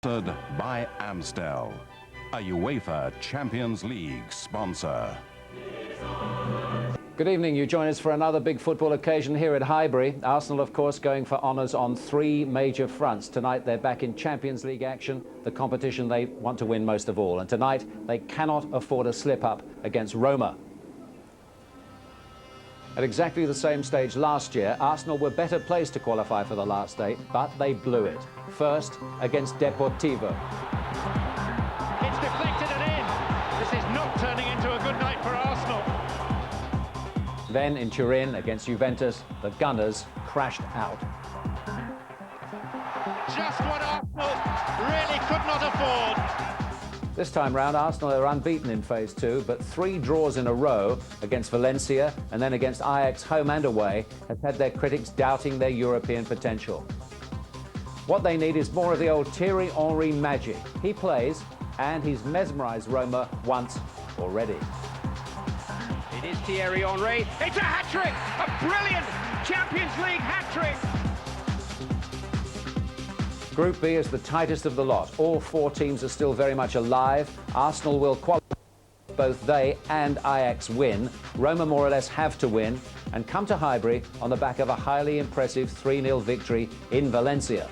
Sponsored by Amstel, a UEFA Champions League sponsor. Good evening. You join us for another big football occasion here at Highbury. Arsenal, of course, going for honours on three major fronts. Tonight, they're back in Champions League action, the competition they want to win most of all. And tonight, they cannot afford a slip-up against Roma. At exactly the same stage last year, Arsenal were better placed to qualify for the last eight, but they blew it. First, against Deportivo. It's deflected and in. This is not turning into a good night for Arsenal. Then in Turin against Juventus, the Gunners crashed out. Just what Arsenal really could not afford. This time round, Arsenal are unbeaten in phase two, but three draws in a row against Valencia and then against Ajax home and away has had their critics doubting their European potential. What they need is more of the old Thierry Henry magic. He plays, and he's mesmerised Roma once already. It is Thierry Henry. It's a hat-trick! A brilliant Champions League hat-trick! Group B is the tightest of the lot. All four teams are still very much alive. Arsenal will qualify if both they and Ajax win. Roma more or less have to win and come to Highbury on the back of a highly impressive 3-0 victory in Valencia.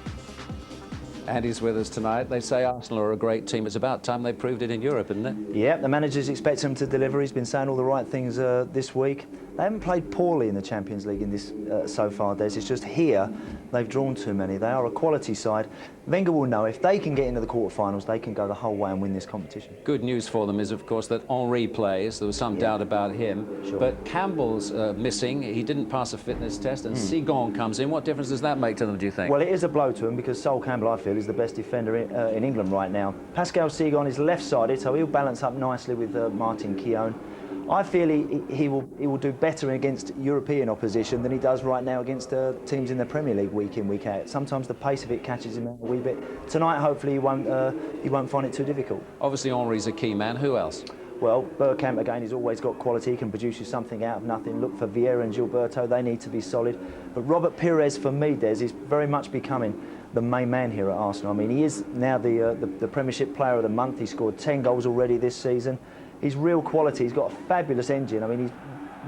Andy's with us tonight. They say Arsenal are a great team. It's about time they proved it in Europe, isn't it? Yeah, the manager's expecting them to deliver. He's been saying all the right things this week. They haven't played poorly in the Champions League in this so far, Des. It's just here they've drawn too many. They are a quality side. Wenger will know if they can get into the quarterfinals, they can go the whole way and win this competition. Good news for them is, of course, that Henry plays. There was some doubt about him. Sure. But Campbell's missing. He didn't pass a fitness test, and Segon comes in. What difference does that make to them, do you think? Well, it is a blow to him because Sol Campbell, I feel, is the best defender in England right now. Pascal Segon is left-sided, so he'll balance up nicely with Martin Keown. I feel he will do better against European opposition than he does right now against teams in the Premier League week in, week out. Sometimes the pace of it catches him out a wee bit. Tonight, hopefully, he won't find it too difficult. Obviously, Henry's a key man. Who else? Well, Bergkamp, again, he's always got quality. He can produce you something out of nothing. Look for Vieira and Gilberto. They need to be solid. But Robert Pires, for me, Des, is very much becoming the main man here at Arsenal. I mean, he is now the Premiership Player of the Month. He scored 10 goals already this season. He's real quality. He's got a fabulous engine. I mean, his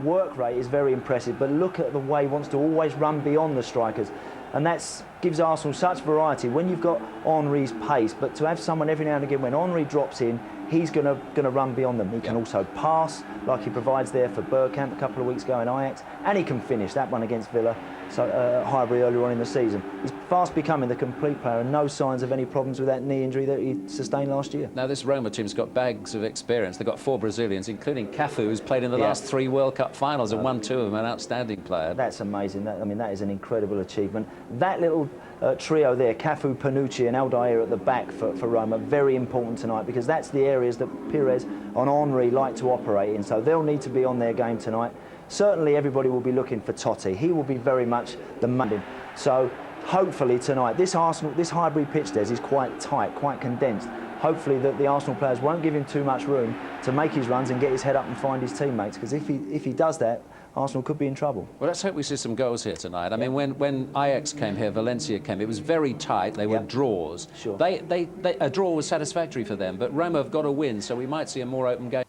work rate is very impressive, but look at the way he wants to always run beyond the strikers. And that gives Arsenal such variety. When you've got Henry's pace, but to have someone every now and again, when Henry drops in, he's going to run beyond them. He can also pass, like he provides there for Bergkamp a couple of weeks ago in Ajax, and he can finish that one against Villa, so Highbury earlier on in the season. He's fast becoming the complete player, and no signs of any problems with that knee injury that he sustained last year. Now, this Roma team's got bags of experience. They've got 4 Brazilians, including Cafu, who's played in the last 3 World Cup finals and won 2 of them, an outstanding player. That's amazing. I mean, that is an incredible achievement. That little trio there, Cafu, Panucci and Aldair at the back for Roma, very important tonight because that's the areas that Pires and Henry like to operate in, so they'll need to be on their game tonight. Certainly everybody will be looking for Totti. He will be very much the man. So hopefully tonight, this Highbury pitch, Des, is quite tight, quite condensed. Hopefully that the Arsenal players won't give him too much room to make his runs and get his head up and find his teammates, because if he does that, Arsenal could be in trouble. Well, let's hope we see some goals here tonight. I mean, when Ajax came here, Valencia came, it was very tight. They were draws. Sure. A draw was satisfactory for them, but Roma have got to win, so we might see a more open game.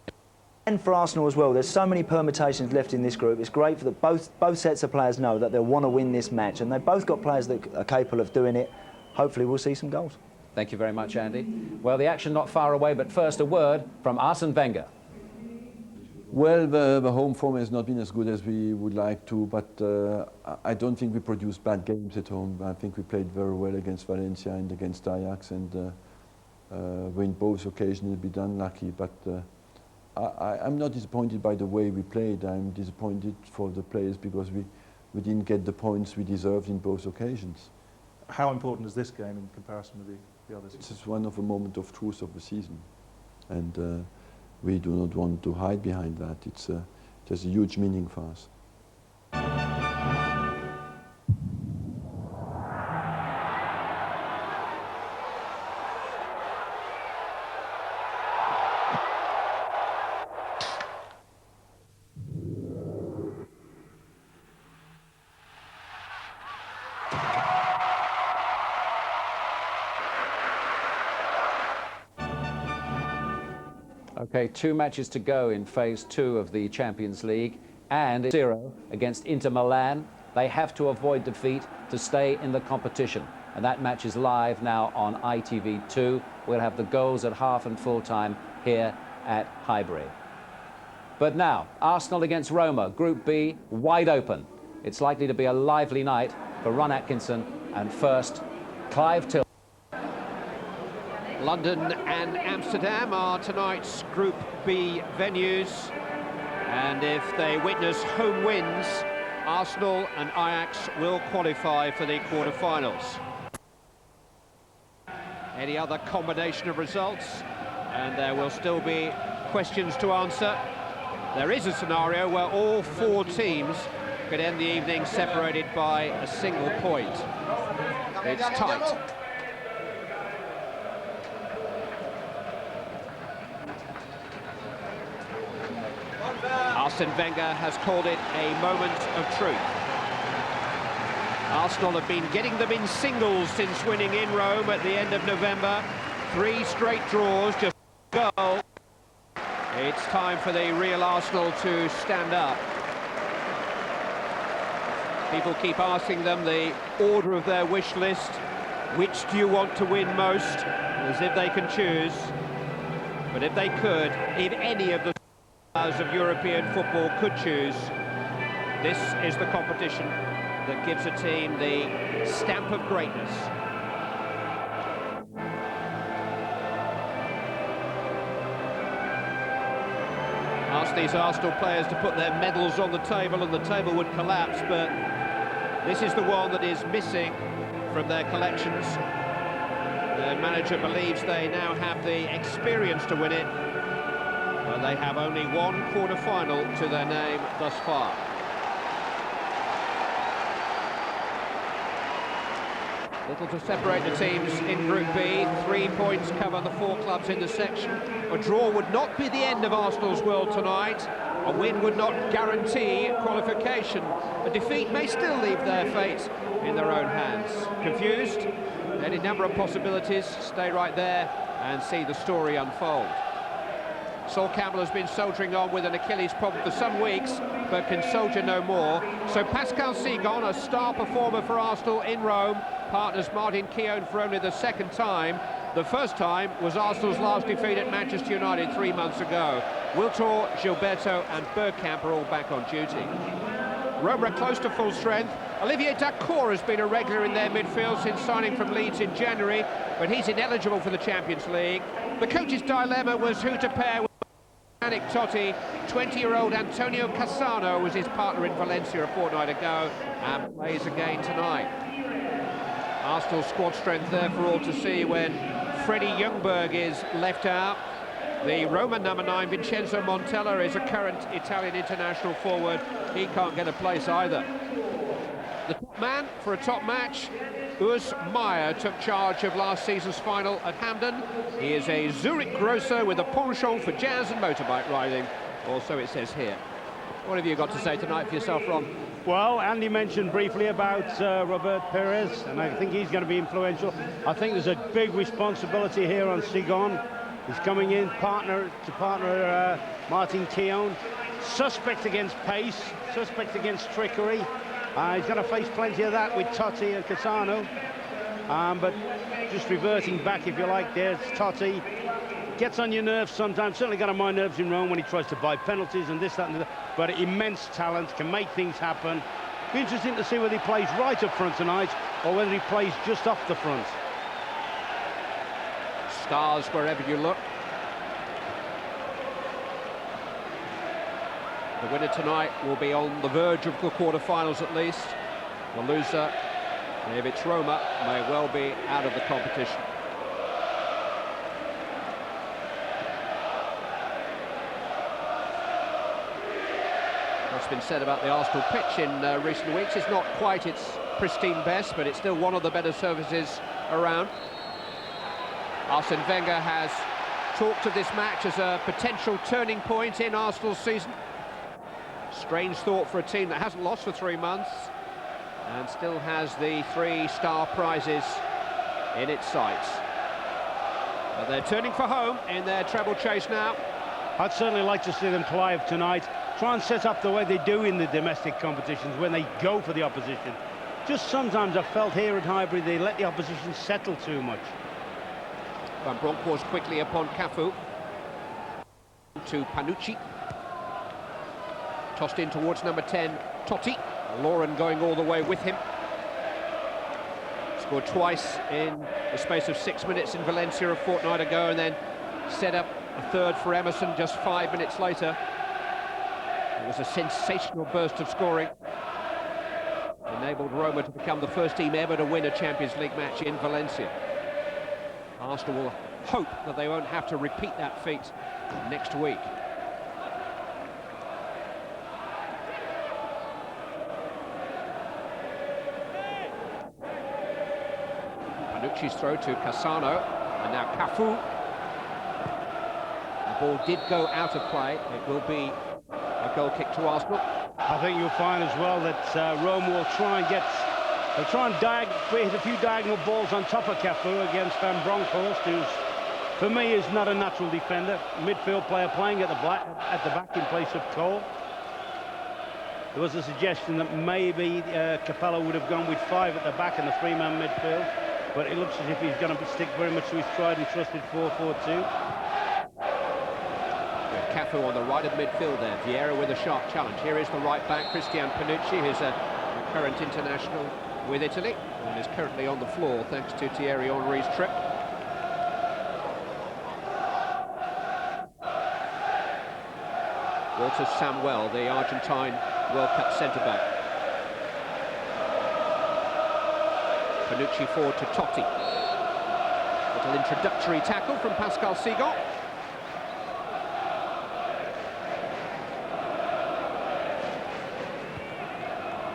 And for Arsenal as well, there's so many permutations left in this group. It's great for both sets of players know that they'll want to win this match, and they've both got players that are capable of doing it. Hopefully we'll see some goals. Thank you very much, Andy. Well, the action not far away, but first a word from Arsene Wenger. Well, the home form has not been as good as we would like to, but I don't think we produced bad games at home. I think we played very well against Valencia and against Ajax, and win both occasions, a bit unlucky. But I'm not disappointed by the way we played. I'm disappointed for the players because we didn't get the points we deserved in both occasions. How important is this game in comparison with the others? This is one of the moments of truth of the season, and we do not want to hide behind that. It has a huge meaning for us. Okay, 2 matches to go in phase 2 of the Champions League, and 0 against Inter Milan. They have to avoid defeat to stay in the competition, and that match is live now on ITV2. We'll have the goals at half and full time here at Highbury. But now, Arsenal against Roma, Group B, wide open. It's likely to be a lively night for Ron Atkinson, and first, Clive Till. London and Amsterdam are tonight's Group B venues, and if they witness home wins, Arsenal and Ajax will qualify for the quarter-finals. Any other combination of results, and there will still be questions to answer. There is a scenario where all 4 teams could end the evening separated by a single point. It's tight. Arsene Wenger has called it a moment of truth. Arsenal have been getting them in singles since winning in Rome at the end of November. 3 straight draws, just a goal. It's time for the real Arsenal to stand up. People keep asking them the order of their wish list. Which do you want to win most? As if they can choose. But if they could, if any of the stars of European football could choose, this is the competition that gives a team the stamp of greatness. Ask these Arsenal players to put their medals on the table and the table would collapse, but this is the one that is missing from their collections. The manager believes they now have the experience to win it, but they have only 1 quarter-final to their name thus far. Little to separate the teams in Group B. 3 points cover the 4 clubs in the section. A draw would not be the end of Arsenal's world tonight. A win would not guarantee qualification. A defeat may still leave their fate in their own hands. Confused? Any number of possibilities. Stay right there and see the story unfold. Sol Campbell has been soldiering on with an Achilles problem for some weeks, but can soldier no more. So Pascal Cygan, a star performer for Arsenal in Rome, partners Martin Keown for only the 2nd time. The first time was Arsenal's last defeat at Manchester United 3 months ago. Wiltor, Gilberto and Bergkamp are all back on duty. Roma are close to full strength. Olivier Dacour has been a regular in their midfield since signing from Leeds in January, but he's ineligible for the Champions League. The coach's dilemma was who to pair with Totti. 20-year-old Antonio Cassano was his partner in Valencia a fortnight ago and plays again tonight. Arsenal squad strength there for all to see when Freddie Ljungberg is left out. The Roma number 9, Vincenzo Montella, is a current Italian international forward. He can't get a place either. The top man for a top match, Urs Meier, took charge of last season's final at Hampden. He is a Zurich grocer with a penchant for jazz and motorbike riding, or so it says here. What have you got to say tonight for yourself, Ron? Well, Andy mentioned briefly about Robert Pires, and I think he's going to be influential. I think there's a big responsibility here on Cygan. He's coming in partner Martin Keown. Suspect against pace, suspect against trickery. He's going to face plenty of that with Totti and Cassano. But just reverting back, if you like, there's Totti. Gets on your nerves sometimes, certainly got on my nerves in Rome when he tries to buy penalties and this, that and that. But immense talent, can make things happen. Be interesting to see whether he plays right up front tonight or whether he plays just off the front. Stars wherever you look. The winner tonight will be on the verge of the quarter-finals at least. The loser, if it's Roma, may well be out of the competition. What's been said about the Arsenal pitch in recent weeks is not quite its pristine best, but it's still one of the better surfaces around. Arsene Wenger has talked of this match as a potential turning point in Arsenal's season. Strange thought for a team that hasn't lost for 3 months and still has the 3 star prizes in its sights. But they're turning for home in their treble chase now. I'd certainly like to see them, Clive, tonight. Try and set up the way they do in the domestic competitions when they go for the opposition. Just sometimes I've felt here at Highbury they let the opposition settle too much. Van Bronckhorst quickly upon Cafu. To Panucci. Tossed in towards number 10, Totti. Lauren going all the way with him. Scored twice in the space of 6 minutes in Valencia a fortnight ago, and then set up a third for Emerson just 5 minutes later. It was a sensational burst of scoring. Enabled Roma to become the first team ever to win a Champions League match in Valencia. Arsenal will hope that they won't have to repeat that feat next week. Panucci's throw to Cassano, and now Cafu. The ball did go out of play. It will be a goal kick to Arsenal. I think you'll find as well that Roma will try and hit a few diagonal balls on top of Cafu against Van Bronckhorst, who's, for me, is not a natural defender. Midfield player playing at the back in place of Cole. There was a suggestion that maybe Capello would have gone with 5 at the back and the 3-man midfield, but it looks as if he's going to stick very much to his tried and trusted 4-4-2. Cafu on the right of midfield there. Vieira with a sharp challenge. Here is the right back, Christian Panucci, who's a current international with Italy and is currently on the floor thanks to Thierry Henry's trip. Walter Samuel, the Argentine World Cup centre-back. Panucci forward to Totti. Little introductory tackle from Pascal Sigon.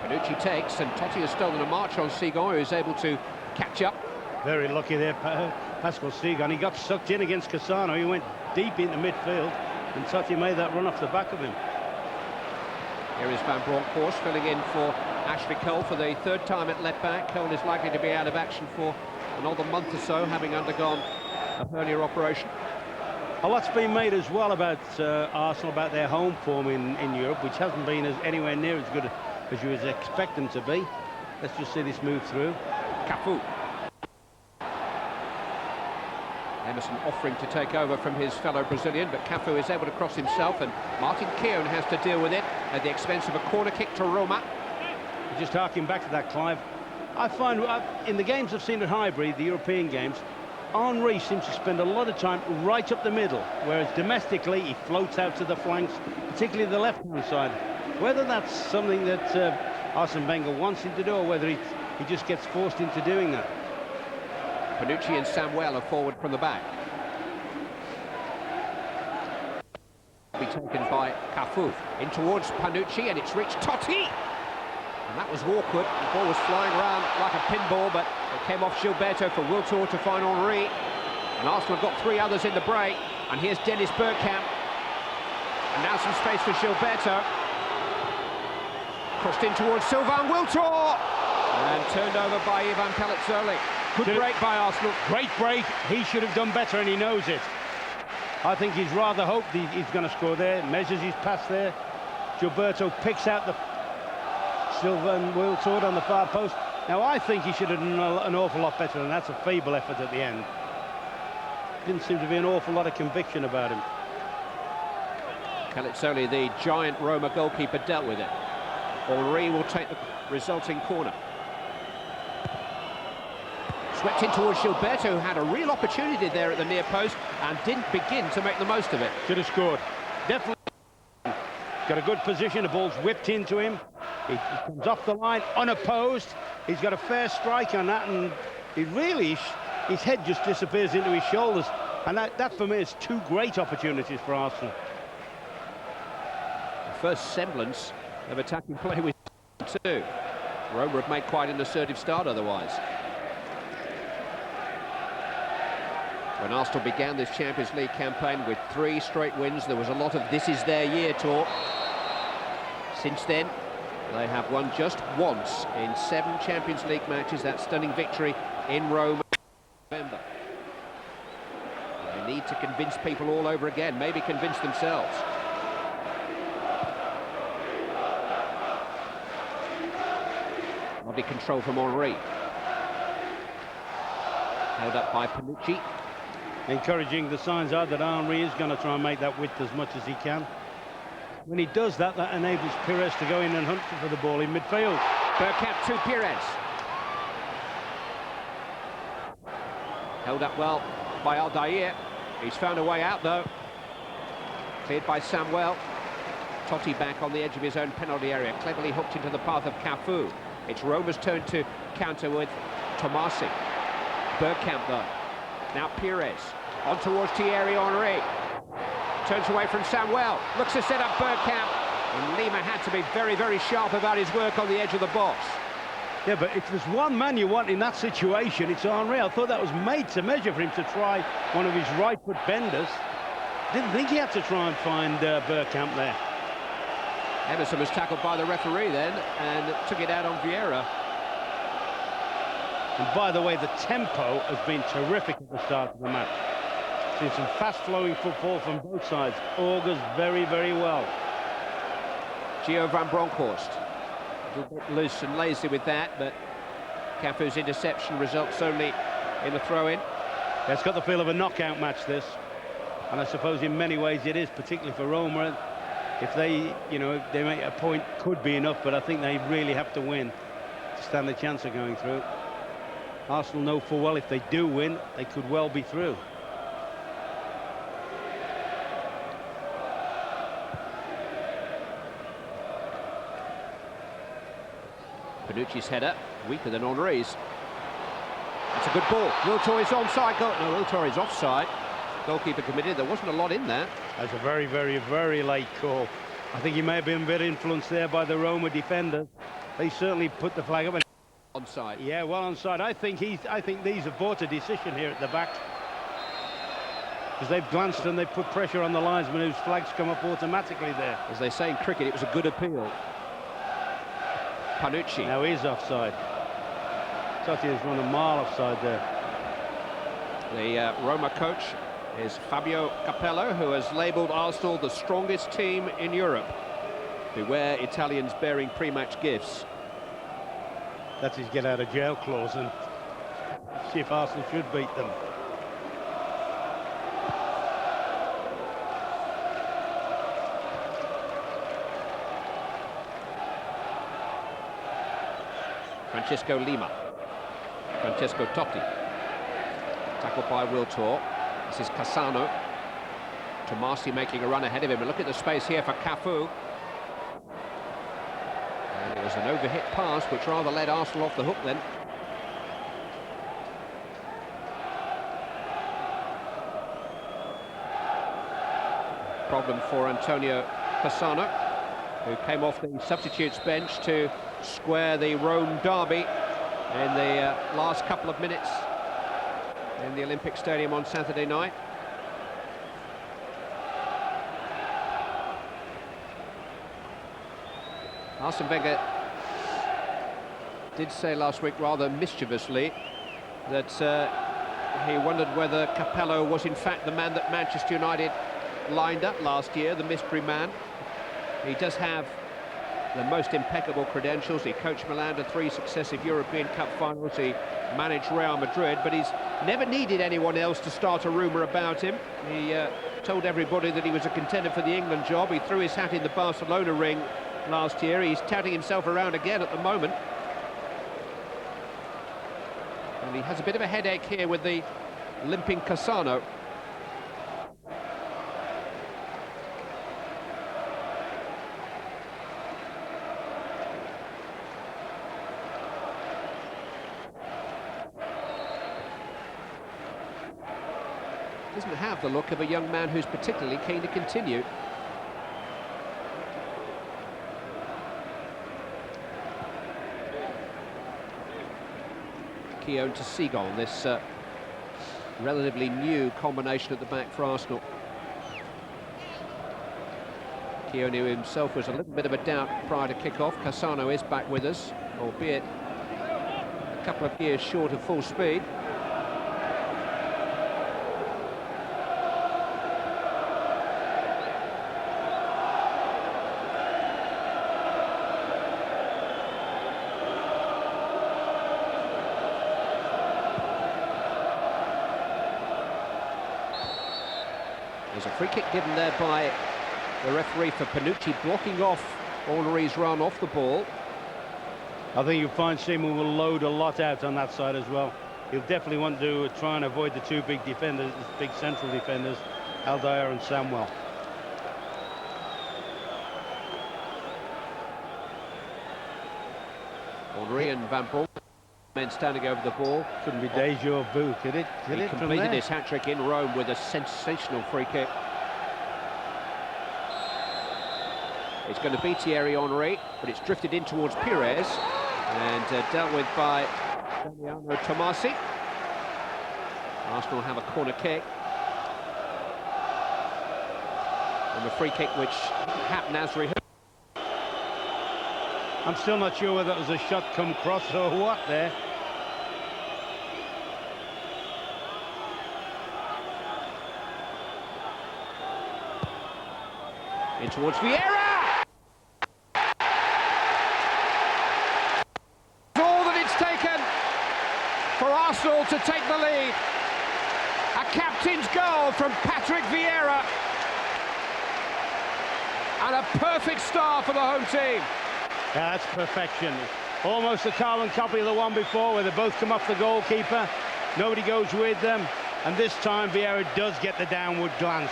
Panucci takes, and Totti has stolen a march on Sigon, who is able to catch up. Very lucky there, Pascal Sigon. He got sucked in against Cassano. He went deep into midfield, and Totti made that run off the back of him. Here is Van Bronckhorst filling in for Ashley Cole for the 3rd time at left back. Cole is likely to be out of action for another month or so, having undergone a hernia operation. A lot's been made as well about Arsenal, about their home form in Europe, which hasn't been anywhere near as good as you would expect them to be. Let's just see this move through. Cafu. Emerson offering to take over from his fellow Brazilian, but Cafu is able to cross himself, and Martin Keown has to deal with it at the expense of a corner kick to Roma. Just harking back to that, Clive, I find in the games I've seen at Highbury, the European games, Henry seems to spend a lot of time right up the middle, whereas domestically he floats out to the flanks, particularly the left-hand side. Whether that's something that Arsene Wenger wants him to do, or whether he just gets forced into doing that. Panucci and Samuel are forward from the back. Be taken by Cafu. In towards Panucci, and it's reached Totti. And that was awkward. The ball was flying around like a pinball, but it came off Gilberto for Wiltor to find Henry. And Arsenal have got 3 others in the break. And here's Dennis Bergkamp. And now some space for Gilberto. Crossed in towards Sylvain Wiltor. And turned over by Ivan Calazzoli. Good break by Arsenal. Great break. He should have done better, and he knows it. I think he's rather hoped he's going to score there. Measures his pass there. Gilberto picks out the Sylvain Wiltor on the far post. Now, I think he should have done an awful lot better, and that's a feeble effort at the end. Didn't seem to be an awful lot of conviction about him. Calazzoli, the giant Roma goalkeeper, dealt with it. Henry will take the resulting corner. Swept in towards Gilberto, who had a real opportunity there at the near post and didn't begin to make the most of it. Should have scored. Definitely. Got a good position, the ball's whipped into him. He comes off the line unopposed. He's got a fair strike on that, and he really, his head just disappears into his shoulders. And that for me is 2 great opportunities for Arsenal. The first semblance of attacking play with 2. Roma have made quite an assertive start otherwise. When Arsenal began this Champions League campaign with 3 straight wins, there was a lot of "this is their year" talk. Since then, they have won just once in 7 Champions League matches. That stunning victory in Rome in November. They need to convince people all over again, maybe convince themselves. Lovely control from Henry. Held up by Panucci. Encouraging, the signs are that Henry is going to try and make that width as much as he can. When he does that, that enables Pires to go in and hunt for the ball in midfield. Bergkamp to Pires. Held up well by Aldair. He's found a way out, though. Cleared by Samuel. Totti back on the edge of his own penalty area, cleverly hooked into the path of Cafu. It's Roma's turn to counter with Tomasi. Bergkamp, though. Now Pires. On towards Thierry Henry. Turns away from Samuel. Looks to set up Bergkamp. And Lima had to be very, very sharp about his work on the edge of the box. Yeah, but if there's one man you want in that situation, it's Henry. I thought that was made to measure for him to try one of his right-foot benders. Didn't think he had to try and find Bergkamp there. Emerson was tackled by the referee then and took it out on Vieira. And by the way, the tempo has been terrific at the start of the match. Seen some fast-flowing football from both sides. Augurs very, very well. Gio van Bronckhorst. A little bit loose and lazy with that, but Cafu's interception results only in a throw-in. It's got the feel of a knockout match, this. And I suppose in many ways it is, particularly for Roma. If they, if they make a point, could be enough, but I think they really have to win to stand a chance of going through. Arsenal know full well if they do win, they could well be through. Panucci's header, weaker than Henry's. It's a good ball. Wiltor is onside. No, Wiltor is offside. Goalkeeper committed. There wasn't a lot in that. That's a very, very, very late call. I think he may have been a bit influenced there by the Roma defenders. They certainly put the flag up. And onside. Yeah, well onside. I think these have bought a decision here at the back, because they've glanced and they've put pressure on the linesman, whose flags come up automatically there. As they say in cricket, it was a good appeal. Panucci. Now he's offside. Totti has run a mile offside there. The Roma coach is Fabio Capello, who has labelled Arsenal the strongest team in Europe. Beware Italians bearing pre-match gifts. That's his get-out-of-jail clause, and see if Arsenal should beat them. Francesco Lima. Francesco Totti. Tackled by Wiltor. This is Cassano. Tomasi making a run ahead of him. And look at the space here for Cafu. And it was an overhit pass, which rather led Arsenal off the hook then. Problem for Antonio Cassano, who came off the substitutes bench to square the Rome derby in the last couple of minutes in the Olympic Stadium on Saturday night. Arsene Wenger did say last week, rather mischievously, that he wondered whether Capello was in fact the man that Manchester United lined up last year, the mystery man. He does have the most impeccable credentials. He coached Milan to 3 successive European Cup finals. He managed Real Madrid, but he's never needed anyone else to start a rumour about him. He told everybody that he was a contender for the England job. He threw his hat in the Barcelona ring last year. He's touting himself around again at the moment. And he has a bit of a headache here with the limping Cassano. Doesn't have the look of a young man who's particularly keen to continue. Keown to Seagon, this relatively new combination at the back for Arsenal. Keown, who himself was a little bit of a doubt prior to kick-off. Cassano is back with us, albeit a couple of years short of full speed. There's a free kick given there by the referee for Panucci, blocking off Henry's run off the ball. I think you'll find Seaman will load a lot out on that side as well. He'll definitely want to try and avoid the two big defenders, big central defenders, Aldair and Samwell. Henry and Van Bronk, men standing over the ball. Couldn't be deja vu, could it? He completed his hat-trick in Rome with a sensational free kick. It's going to be Thierry Henry, but it's drifted in towards Pires and dealt with by Damiano Tomasi. Arsenal have a corner kick. And the free kick which Hap Nasri. I'm still not sure whether it was a shot come cross or what there. In towards Vieira! All that it's taken for Arsenal to take the lead. A captain's goal from Patrick Vieira. And a perfect start for the home team. Yeah, that's perfection. Almost a carbon copy of the one before, where they both come off the goalkeeper. Nobody goes with them. And this time Vieira does get the downward glance.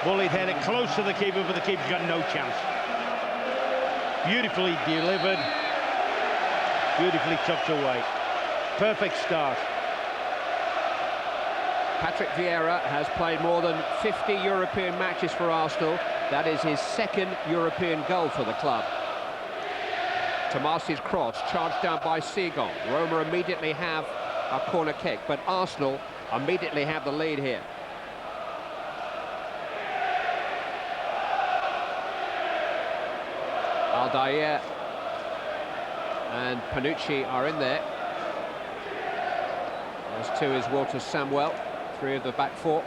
Bullied headed close to the keeper, but the keeper's got no chance. Beautifully delivered. Beautifully tucked away. Perfect start. Patrick Vieira has played more than 50 European matches for Arsenal. That is his second European goal for the club. Tomasi's cross charged down by Seagon. Roma immediately have a corner kick, but Arsenal immediately have the lead here. Aldair and Panucci are in there. As two is Walter Samuel, three of the back four.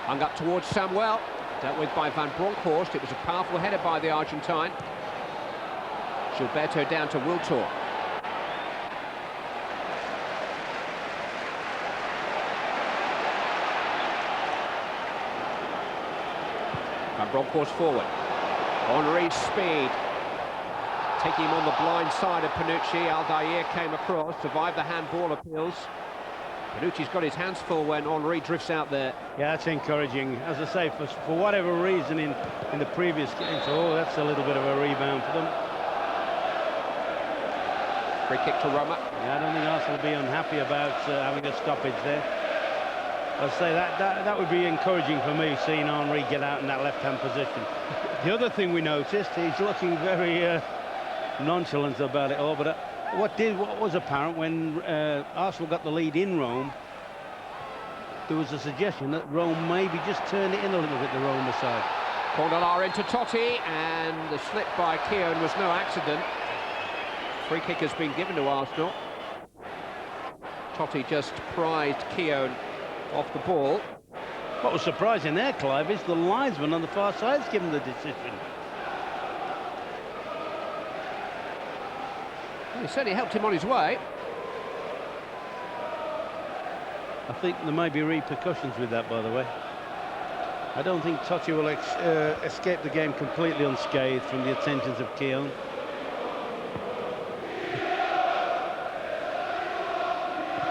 Hung up towards Samuel, dealt with by Van Bronckhorst. It was a powerful header by the Argentine. Gilberto down to Wiltor. Van Bronckhorst forward. Henry's speed, taking him on the blind side of Panucci. Aldair came across, survived the handball appeals. Panucci's got his hands full when Henry drifts out there. Yeah, that's encouraging. As I say, for whatever reason in the previous game, so that's a little bit of a rebound for them. Free kick to Roma. Yeah, I don't think Arsenal will be unhappy about having a stoppage there. I'd say that would be encouraging for me, seeing Henry get out in that left-hand position. The other thing we noticed, he's looking very nonchalant about it all, but what was apparent when Arsenal got the lead in Rome, there was a suggestion that Rome maybe just turned it in a little bit, the Roma side. Cornelar into Totti, and the slip by Keown was no accident. Free kick has been given to Arsenal. Totti just prized Keown off the ball. What was surprising there, Clive, is the linesman on the far side's given the decision. He certainly helped him on his way. I think there may be repercussions with that, by the way. I don't think Totti will escape the game completely unscathed from the attentions of Keown.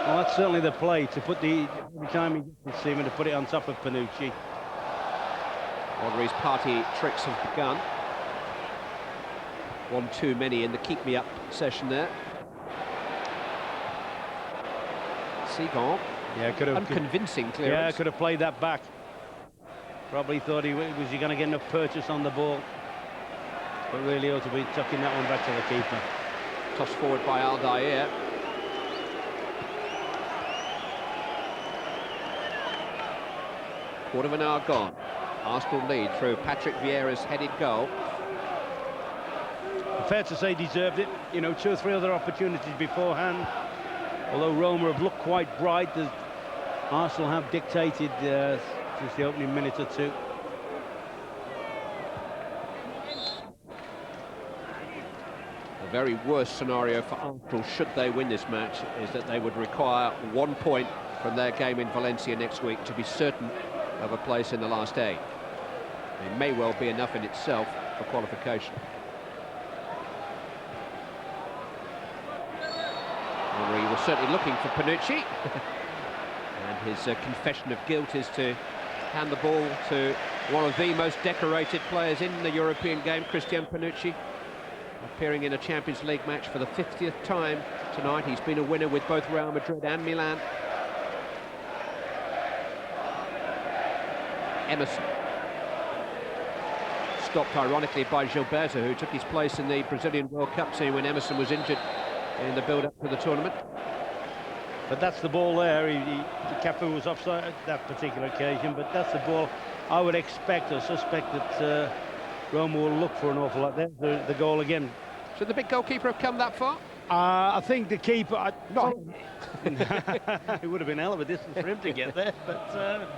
Well, that's certainly the play, to put every time he gets Seaman, to put it on top of Panucci. Henry's party tricks have begun. One too many in the keep-me-up session there. Seagon, yeah, unconvincing clearance. Yeah, could have played that back. Probably thought was he going to get enough purchase on the ball. But really ought to be tucking that one back to the keeper. Tossed forward by Aldair. Quarter of an hour gone. Arsenal lead through Patrick Vieira's headed goal. Fair to say deserved it. You know, 2 or 3 other opportunities beforehand. Although Roma have looked quite bright, Arsenal have dictated since the opening minute or two. The very worst scenario for Arsenal, should they win this match, is that they would require 1 point from their game in Valencia next week to be certain of a place in the last 8. It may well be enough in itself for qualification. Henry was certainly looking for Panucci. And his confession of guilt is to hand the ball to one of the most decorated players in the European game, Christian Panucci, appearing in a Champions League match for the 50th time tonight. He's been a winner with both Real Madrid and Milan. Emerson. Stopped ironically by Gilberto, who took his place in the Brazilian World Cup team when Emerson was injured in the build-up to the tournament. But that's the ball there. Cafu was offside at that particular occasion, but that's the ball I would expect or suspect that Roma will look for an awful lot. There's the goal again. Should the big goalkeeper have come that far? I think the keeper... No. It would have been a hell of a distance for him to get there, but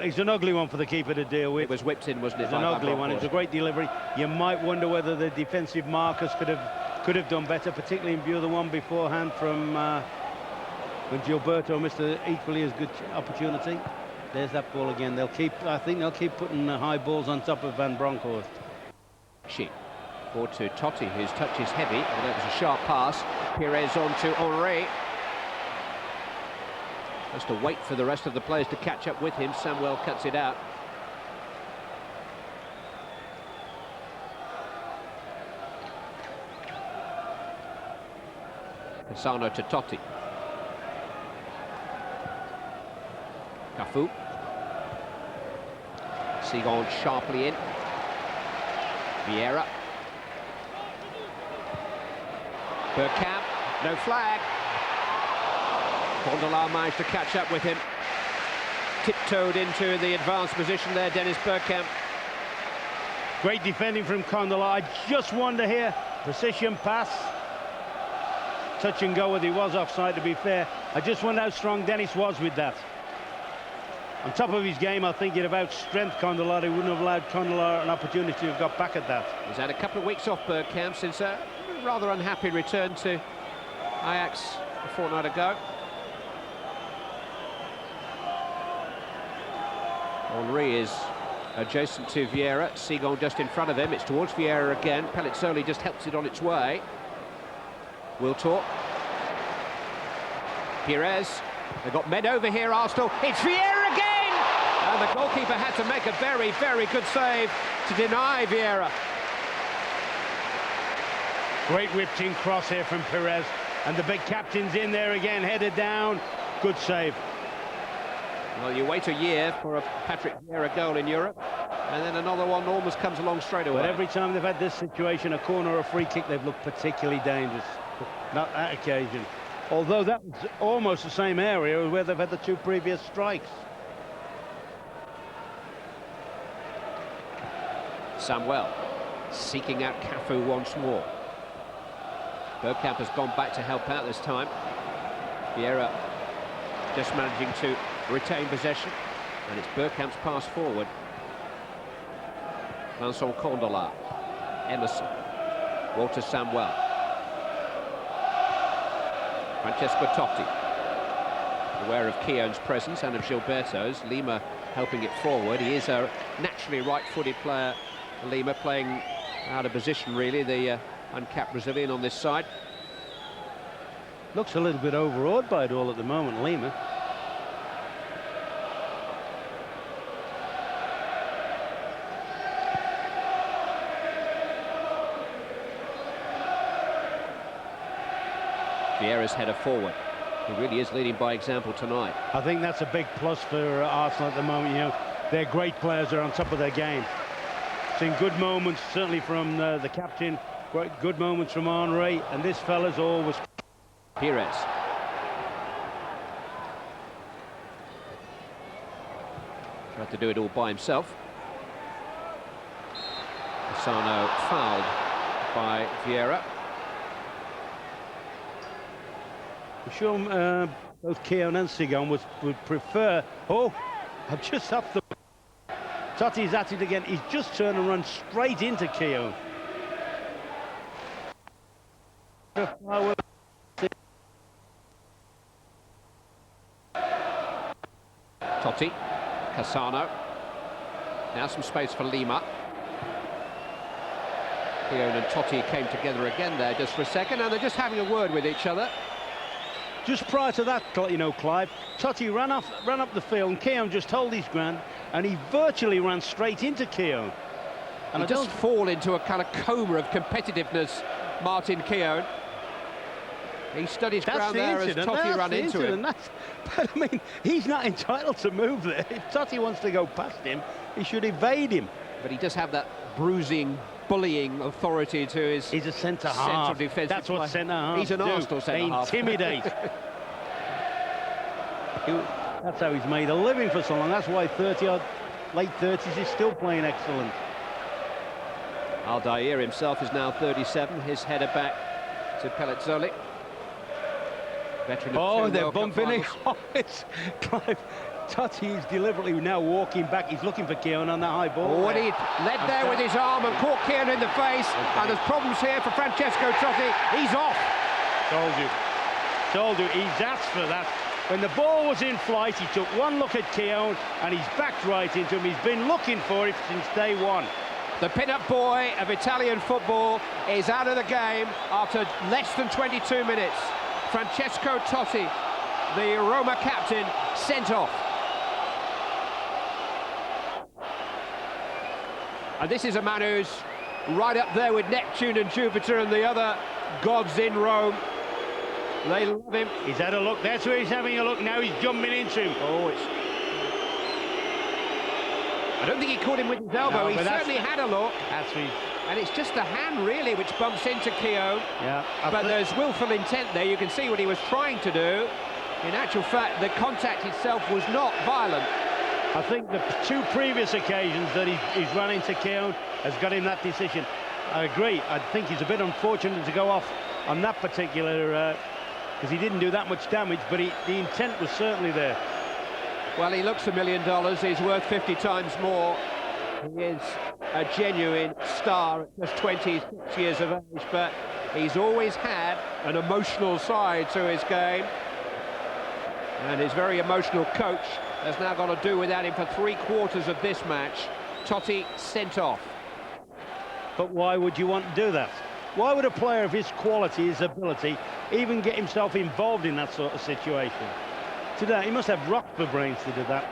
it's an ugly one for the keeper to deal with. It was whipped in, wasn't it? It's an ugly one. It's a great delivery. You might wonder whether the defensive markers could have done better, particularly in view of the one beforehand from when Gilberto missed an equally as good opportunity. There's that ball again. I think they'll keep putting high balls on top of Van Bronckhorst. Forward to Totti, whose touch is heavy, although it was a sharp pass. Pires on to Henry. Has to wait for the rest of the players to catch up with him. Samuel cuts it out. Cassano to Totti. Cafu. Seagon sharply in. Vieira. Bergkamp, no flag. Condola managed to catch up with him. Tiptoed into the advanced position there, Dennis Bergkamp. Great defending from Condola. I just wonder here, precision pass. Touch and go, he was offside, to be fair. I just wonder how strong Dennis was with that. On top of his game, I think he'd have outstrengthened Condola. He wouldn't have allowed Condola an opportunity to have got back at that. He's had a couple of weeks off Bergkamp since a rather unhappy return to Ajax a fortnight ago. Henry is adjacent to Vieira. Seagon just in front of him. It's towards Vieira again. Pellizzoli just helps it on its way. We'll talk. Pires. They've got men over here, Arsenal. It's Vieira again! And the goalkeeper had to make a very, very good save to deny Vieira. Great whipped-in cross here from Pires. And the big captain's in there again, headed down. Good save. Well, you wait a year for a Patrick Vieira goal in Europe, and then another one almost comes along straight away. But every time they've had this situation, a corner or a free kick, they've looked particularly dangerous. Not that occasion. Although that was almost the same area where they've had the 2 previous strikes. Samuel seeking out Cafu once more. Bergkamp has gone back to help out this time. Vieira just managing to retain possession, and it's Bergkamp's pass forward. Vincent Condola, Emerson, Walter Samuel, Francesco Totti, aware of Keown's presence and of Gilberto's. Lima helping it forward. He is a naturally right-footed player, Lima, playing out of position really, the uncapped Brazilian on this side. Looks a little bit overawed by it all at the moment, Lima. Vieira's header forward. He really is leading by example tonight. I think that's a big plus for Arsenal at the moment. You know, their great players are on top of their game. Seen good moments, certainly from the captain, good moments from Henry, and this fella's always... Pires. Tried to do it all by himself. Cassano fouled by Vieira. I'm sure both Keown and Seagon would prefer... Oh, I'm just off the... Totti's at it again. He's just turned and run straight into Keown. Totti, Cassano. Now some space for Lima. Keown and Totti came together again there just for a second, and they're just having a word with each other. Just prior to that, you know, Clive, Totti ran up the field, and Keown just held his ground, and he virtually ran straight into Keown. And he just fall into a kind of coma of competitiveness, Martin Keown. He stood his ground there as Totti ran into him. But I mean, he's not entitled to move there. If Totti wants to go past him, he should evade him. But he does have that bruising, bullying authority to his. He's a centre-half. That's what centre-half. He's an Arsenal centre-half. They intimidate. That's how he's made a living for so long. That's why late 30s is still playing excellent. Aldair himself is now 37. His header back to Pellizzoli. Oh, they're bumping it. Oh, it's Clive. Totti is deliberately now walking back. He's looking for Keown on the high ball. Oh, and he led there with his arm and caught Keown in the face. And there's problems here for Francesco Totti. He's off. Told you, he's asked for that. When the ball was in flight, he took one look at Keown and he's backed right into him. He's been looking for it since day one. The pin-up boy of Italian football is out of the game after less than 22 minutes. Francesco Totti, the Roma captain, sent off. And this is a man who's right up there with Neptune and Jupiter and the other gods in Rome. They love him. He's had a look. That's where he's having a look. Now he's jumping into him. Oh, I don't think he caught him with his elbow. No, he certainly had a look. And it's just a hand, really, which bumps into Keown. Yeah. But there's willful intent there. You can see what he was trying to do. In actual fact, the contact itself was not violent. I think the two previous occasions that he's run into Keown has got him that decision. I agree. I think he's a bit unfortunate to go off on that particular, because he didn't do that much damage, but the intent was certainly there. Well, he looks $1 million. He's worth 50 times more. He is a genuine star at just 26 years of age, but he's always had an emotional side to his game. And his very emotional coach has now got to do without him for 3/4 of this match. Totti sent off. But why would you want to do that? Why would a player of his quality, his ability, even get himself involved in that sort of situation? Today, he must have rocked the brains to do that.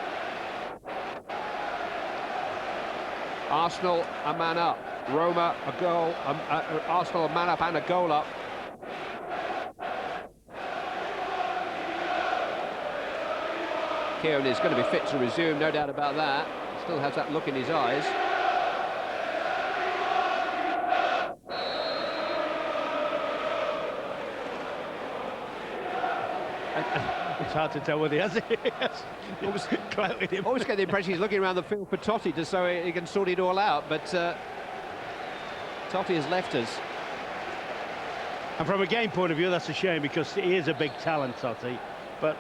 Arsenal a man up. Roma a goal. Arsenal a man up and a goal up. Keown is going to be fit to resume, no doubt about that. Still has that look in his eyes. It's hard to tell whether he has it. Always get the impression he's looking around the field for Totti just so he can sort it all out, but Totti has left us. And from a game point of view, that's a shame, because he is a big talent, Totti, but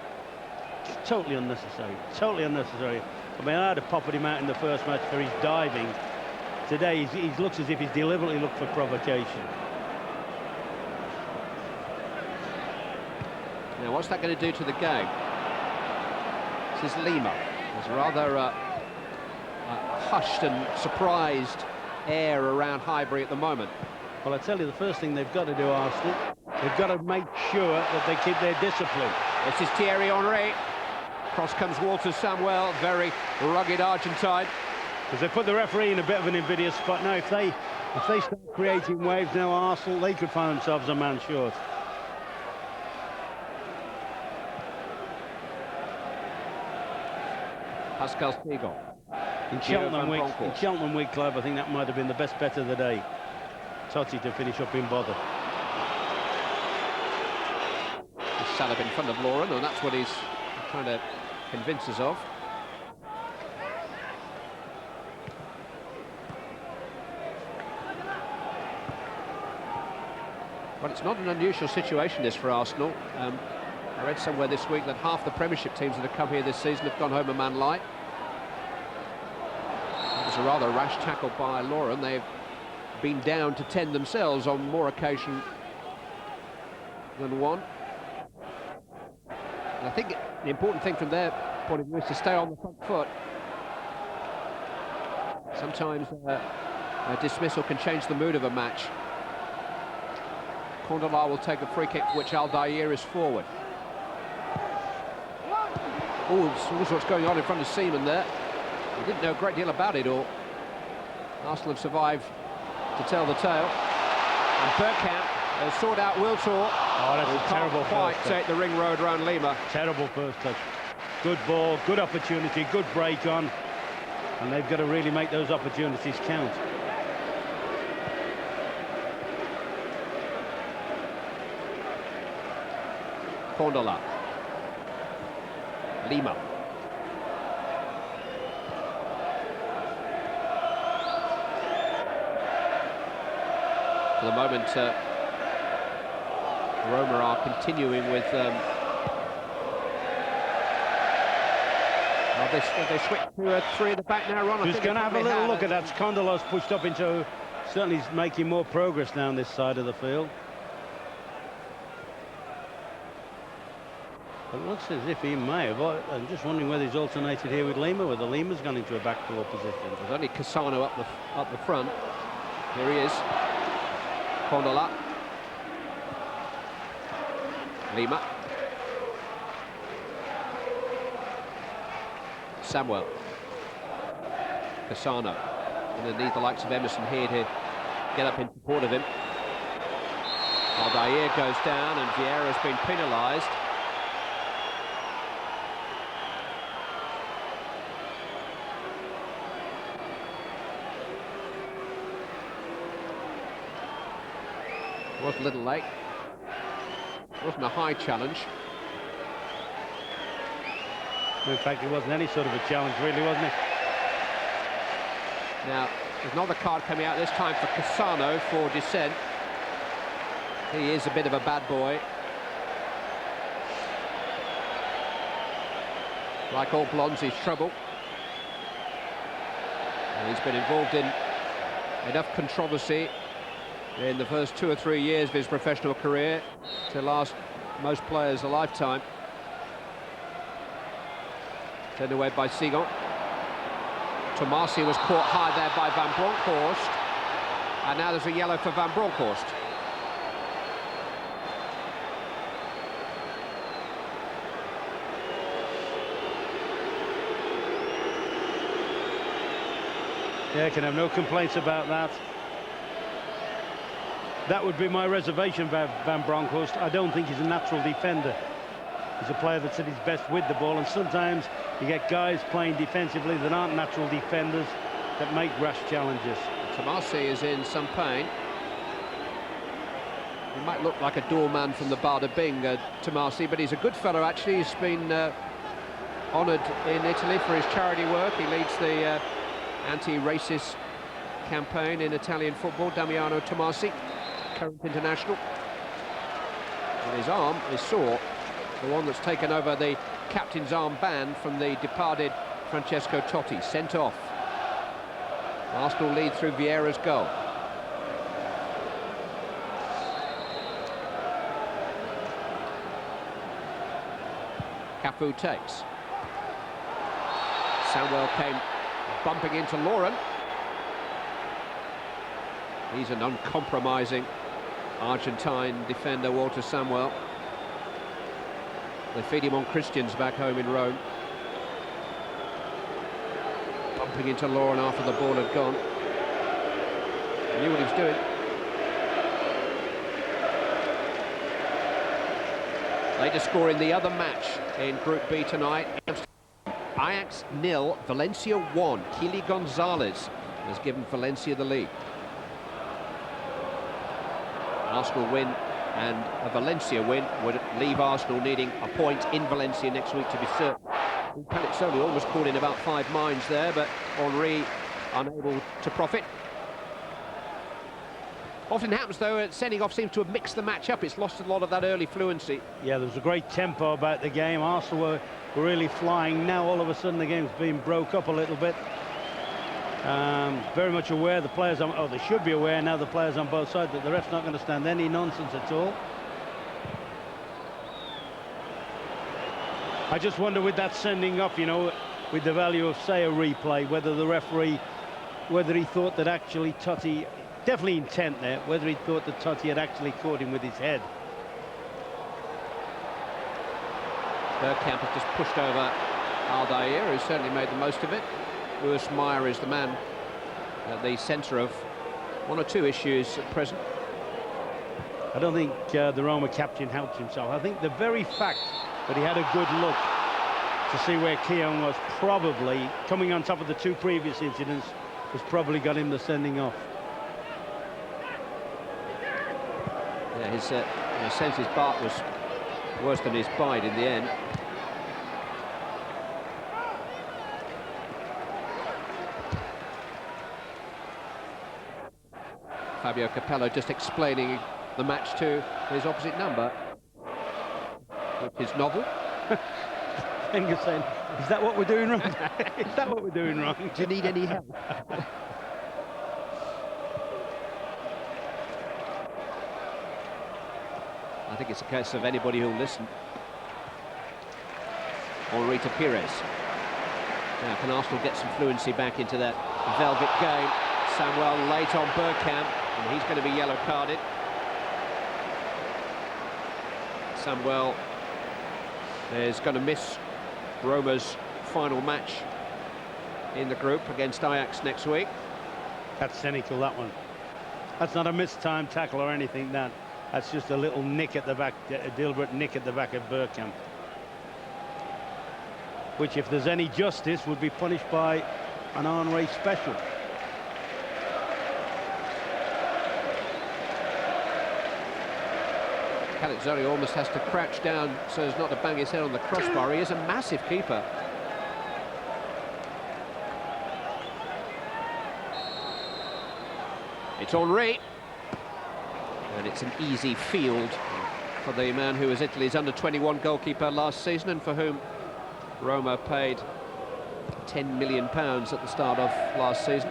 totally unnecessary. Totally unnecessary. I mean, I'd have popped him out in the first match for his diving. Today, he looks as if he's deliberately looked for provocation. Now, what's that going to do to the game? This is Lima. There's a rather hushed and surprised air around Highbury at the moment. Well, I tell you, the first thing they've got to do, Arsenal, they've got to make sure that they keep their discipline. This is Thierry Henry. Cross comes Walter Samuel, very rugged Argentine. Because they put the referee in a bit of an invidious spot. Now, if they start creating waves now, Arsenal, they could find themselves a man short. Pascal Spiegel. In Cheltenham Week Club, I think that might have been the best bet of the day. Totti to finish up in bother. Salib in front of Lauren, and that's what he's trying to convince us of. But it's not an unusual situation, this, for Arsenal. I read somewhere this week that half the Premiership teams that have come here this season have gone home a man light. It was a rather rash tackle by Lauren. They've been down to 10 themselves on more occasion than one. And I think the important thing from their point of view is to stay on the front foot. Sometimes a dismissal can change the mood of a match. Condola will take a free kick for which Aldair is forward. Oh, what's going on in front of Seaman there. He didn't know a great deal about it all. Arsenal have survived to tell the tale. And Bergkamp has sought out Wiltor. Oh, that's a terrible quite first take touch. the ring road round Lima. Terrible first touch. Good ball, good opportunity, good break on. And they've got to really make those opportunities count. Condola. Lima. For the moment, Roma are continuing with... they switch to three at the back now, Ron. Who's going to have a little look at that? Condola's pushed up into... Certainly he's making more progress down this side of the field. It looks as if he may have. I'm just wondering whether he's alternated here with Lima, whether Lima's gone into a back four position. There's only Cassano up the front. Here he is. Condola. Lima. Samuel. Cassano. And they need the likes of Emerson here to get up in support of him. Aldair goes down and Vieira has been penalised. Was a little late. Wasn't a high challenge. In fact, it wasn't any sort of a challenge, really, wasn't it? Now, there's another card coming out, this time for Cassano for dissent. He is a bit of a bad boy. Like all blondes, he's trouble. And he's been involved in enough controversy in the first 2 or 3 years of his professional career to last most players a lifetime. Turned away by Seagon. Tomasi was caught high there by Van Bronckhorst. And now there's a yellow for Van Bronckhorst. Yeah, can have no complaints about that. That would be my reservation about Van Bronckhorst. I don't think he's a natural defender. He's a player that's at his best with the ball, and sometimes you get guys playing defensively that aren't natural defenders that make rash challenges. Tomasi is in some pain. He might look like a doorman from the Bada Bing, Tomasi, but he's a good fellow, actually. He's been honoured in Italy for his charity work. He leads the anti-racist campaign in Italian football, Damiano Tomasi, current international. And his arm is sore, the one that's taken over the captain's armband from the departed Francesco Totti, sent off. Arsenal lead through Vieira's goal. Cafu takes. Samuel came bumping into Lauren. He's an uncompromising Argentine defender, Walter Samuel. They feed him on Christians back home in Rome. Bumping into Lauren after the ball had gone. He knew what he was doing. Latest score in the other match in Group B tonight. Ajax 0, Valencia 1. Kili Gonzalez has given Valencia the lead. Arsenal win and a Valencia win would leave Arsenal needing a point in Valencia next week to be certain. Panizzoni almost caught in about 5 minds there, but Henry unable to profit. Often happens, though, sending off seems to have mixed the match up. It's lost a lot of that early fluency. Yeah, there was a great tempo about the game. Arsenal were really flying. Now, all of a sudden, the game's been broke up a little bit. Very much aware, the players, they should be aware now, the players on both sides, that the ref's not going to stand any nonsense at all. I just wonder with that sending off, you know, with the value of, say, a replay, whether the referee, whether he thought that actually Totti, definitely intent there, whether he thought that Totti had actually caught him with his head. Bergkamp has just pushed over Aldair, who certainly made the most of it. Urs Meier is the man at the centre of one or two issues at present. I don't think the Roma captain helped himself. I think the very fact that he had a good look to see where Keown was, probably coming on top of the two previous incidents, has probably got him the sending off. Yeah, his sense his bark was worse than his bite in the end. Fabio Capello just explaining the match to his opposite number, which is novel. Wenger saying, is that what we're doing wrong? Is that what we're doing wrong? Do you need any help? I think it's a case of anybody who'll listen. Henri to Pires. Now, can Arsenal get some fluency back into that velvet game? Samuel late on Bergkamp, and he's going to be yellow carded. Samuel is going to miss Roma's final match in the group against Ajax next week. That's cynical, that one. That's not a missed time tackle or anything, that's just a little nick at the back, a deliberate nick at the back of Bergkamp, which, if there's any justice, would be punished by an Henri special. Calazzari almost has to crouch down so as not to bang his head on the crossbar. He is a massive keeper. It's Henri. And it's an easy field for the man who was Italy's under-21 goalkeeper last season, and for whom Roma paid £10 million at the start of last season.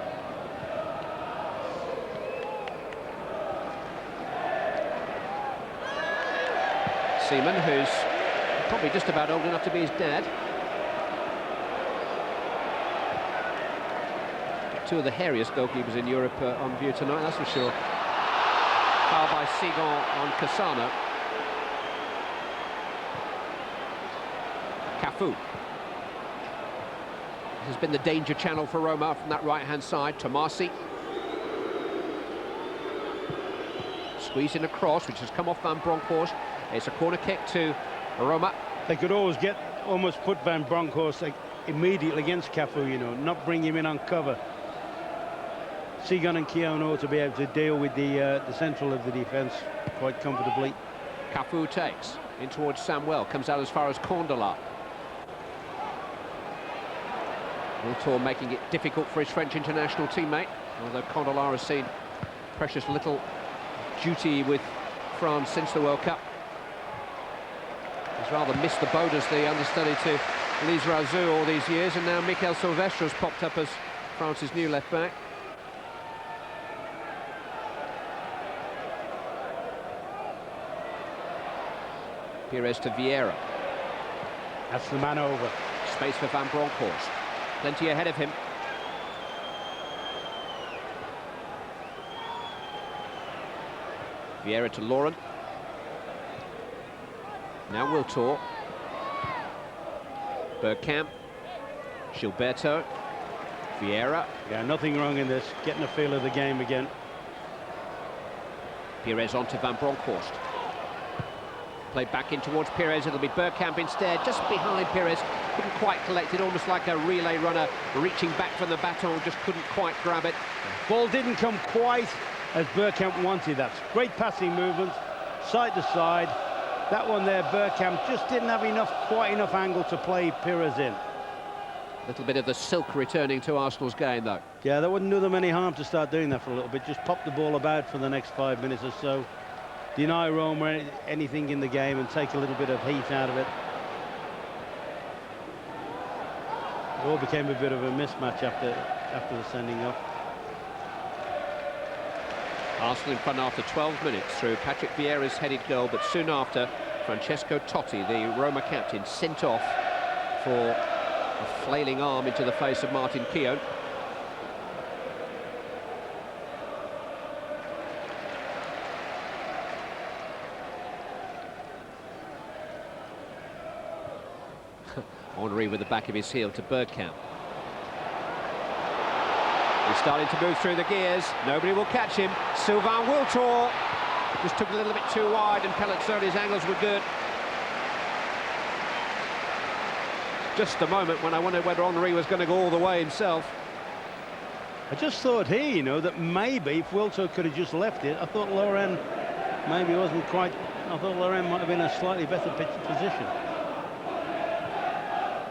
Seaman, who's probably just about old enough to be his dad. Two of the hairiest goalkeepers in Europe on view tonight, that's for sure. Foul by Sigon on Cassano. Cafu. This has been the danger channel for Roma from that right-hand side. Tomasi. Squeezing across, which has come off Van Bronckhorst. It's a corner kick to Roma. They could almost put Van Bronckhorst immediately against Cafu, you know, not bring him in on cover. Sigon and Keown ought to be able to deal with the central of the defence quite comfortably. Cafu takes in towards Samuel, comes out as far as Condola. Wiltor making it difficult for his French international teammate, although Condola has seen precious little duty with France since the World Cup. He's rather missed the boat as the understudy to Lise Razou all these years, and now Mikel Silvestre has popped up as France's new left-back. Pires to Vieira. That's the man over. Space for Van Bronckhorst. Plenty ahead of him. Vieira to Laurent. Now Wiltor. Bergkamp. Gilberto. Vieira. Yeah, nothing wrong in this. Getting a feel of the game again. Pires on to Van Bronckhorst. Played back in towards Pires. It'll be Bergkamp instead, just behind Pires. Couldn't quite collect it, almost like a relay runner reaching back from the baton, just couldn't quite grab it. Ball didn't come quite as Bergkamp wanted. That's great passing movements, side to side. That one there, Bergkamp just didn't have quite enough angle to play Pires in. A little bit of the silk returning to Arsenal's game, though. Yeah, that wouldn't do them any harm to start doing that for a little bit. Just pop the ball about for the next 5 minutes or so. Deny Roma anything in the game and take a little bit of heat out of it. It all became a bit of a mismatch after the sending off. Arsenal in front after 12 minutes through Patrick Vieira's headed goal, but soon after, Francesco Totti, the Roma captain, sent off for a flailing arm into the face of Martin Keown. Henry with the back of his heel to Bergkamp. He's starting to move through the gears. Nobody will catch him. Sylvain Wiltord just took a little bit too wide, and Pellizzone's angles were good. Just a moment when I wondered whether Henry was going to go all the way himself. I just thought here, you know, that maybe if Wiltord could have just left it, I thought Laurent maybe wasn't quite. I thought Laurent might have been in a slightly better position.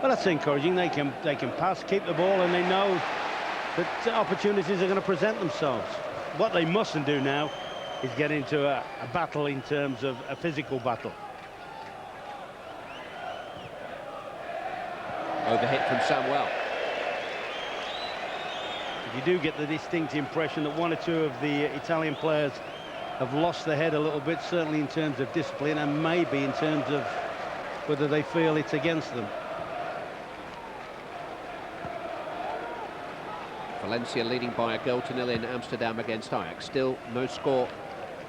But that's encouraging. They can pass, keep the ball, and they know that opportunities are going to present themselves. What they mustn't do now is get into a battle in terms of a physical battle. Overhit from Samuel. You do get the distinct impression that one or two of the Italian players have lost their head a little bit, certainly in terms of discipline, and maybe in terms of whether they feel it's against them. Valencia leading by 1-0 in Amsterdam against Ajax. Still no score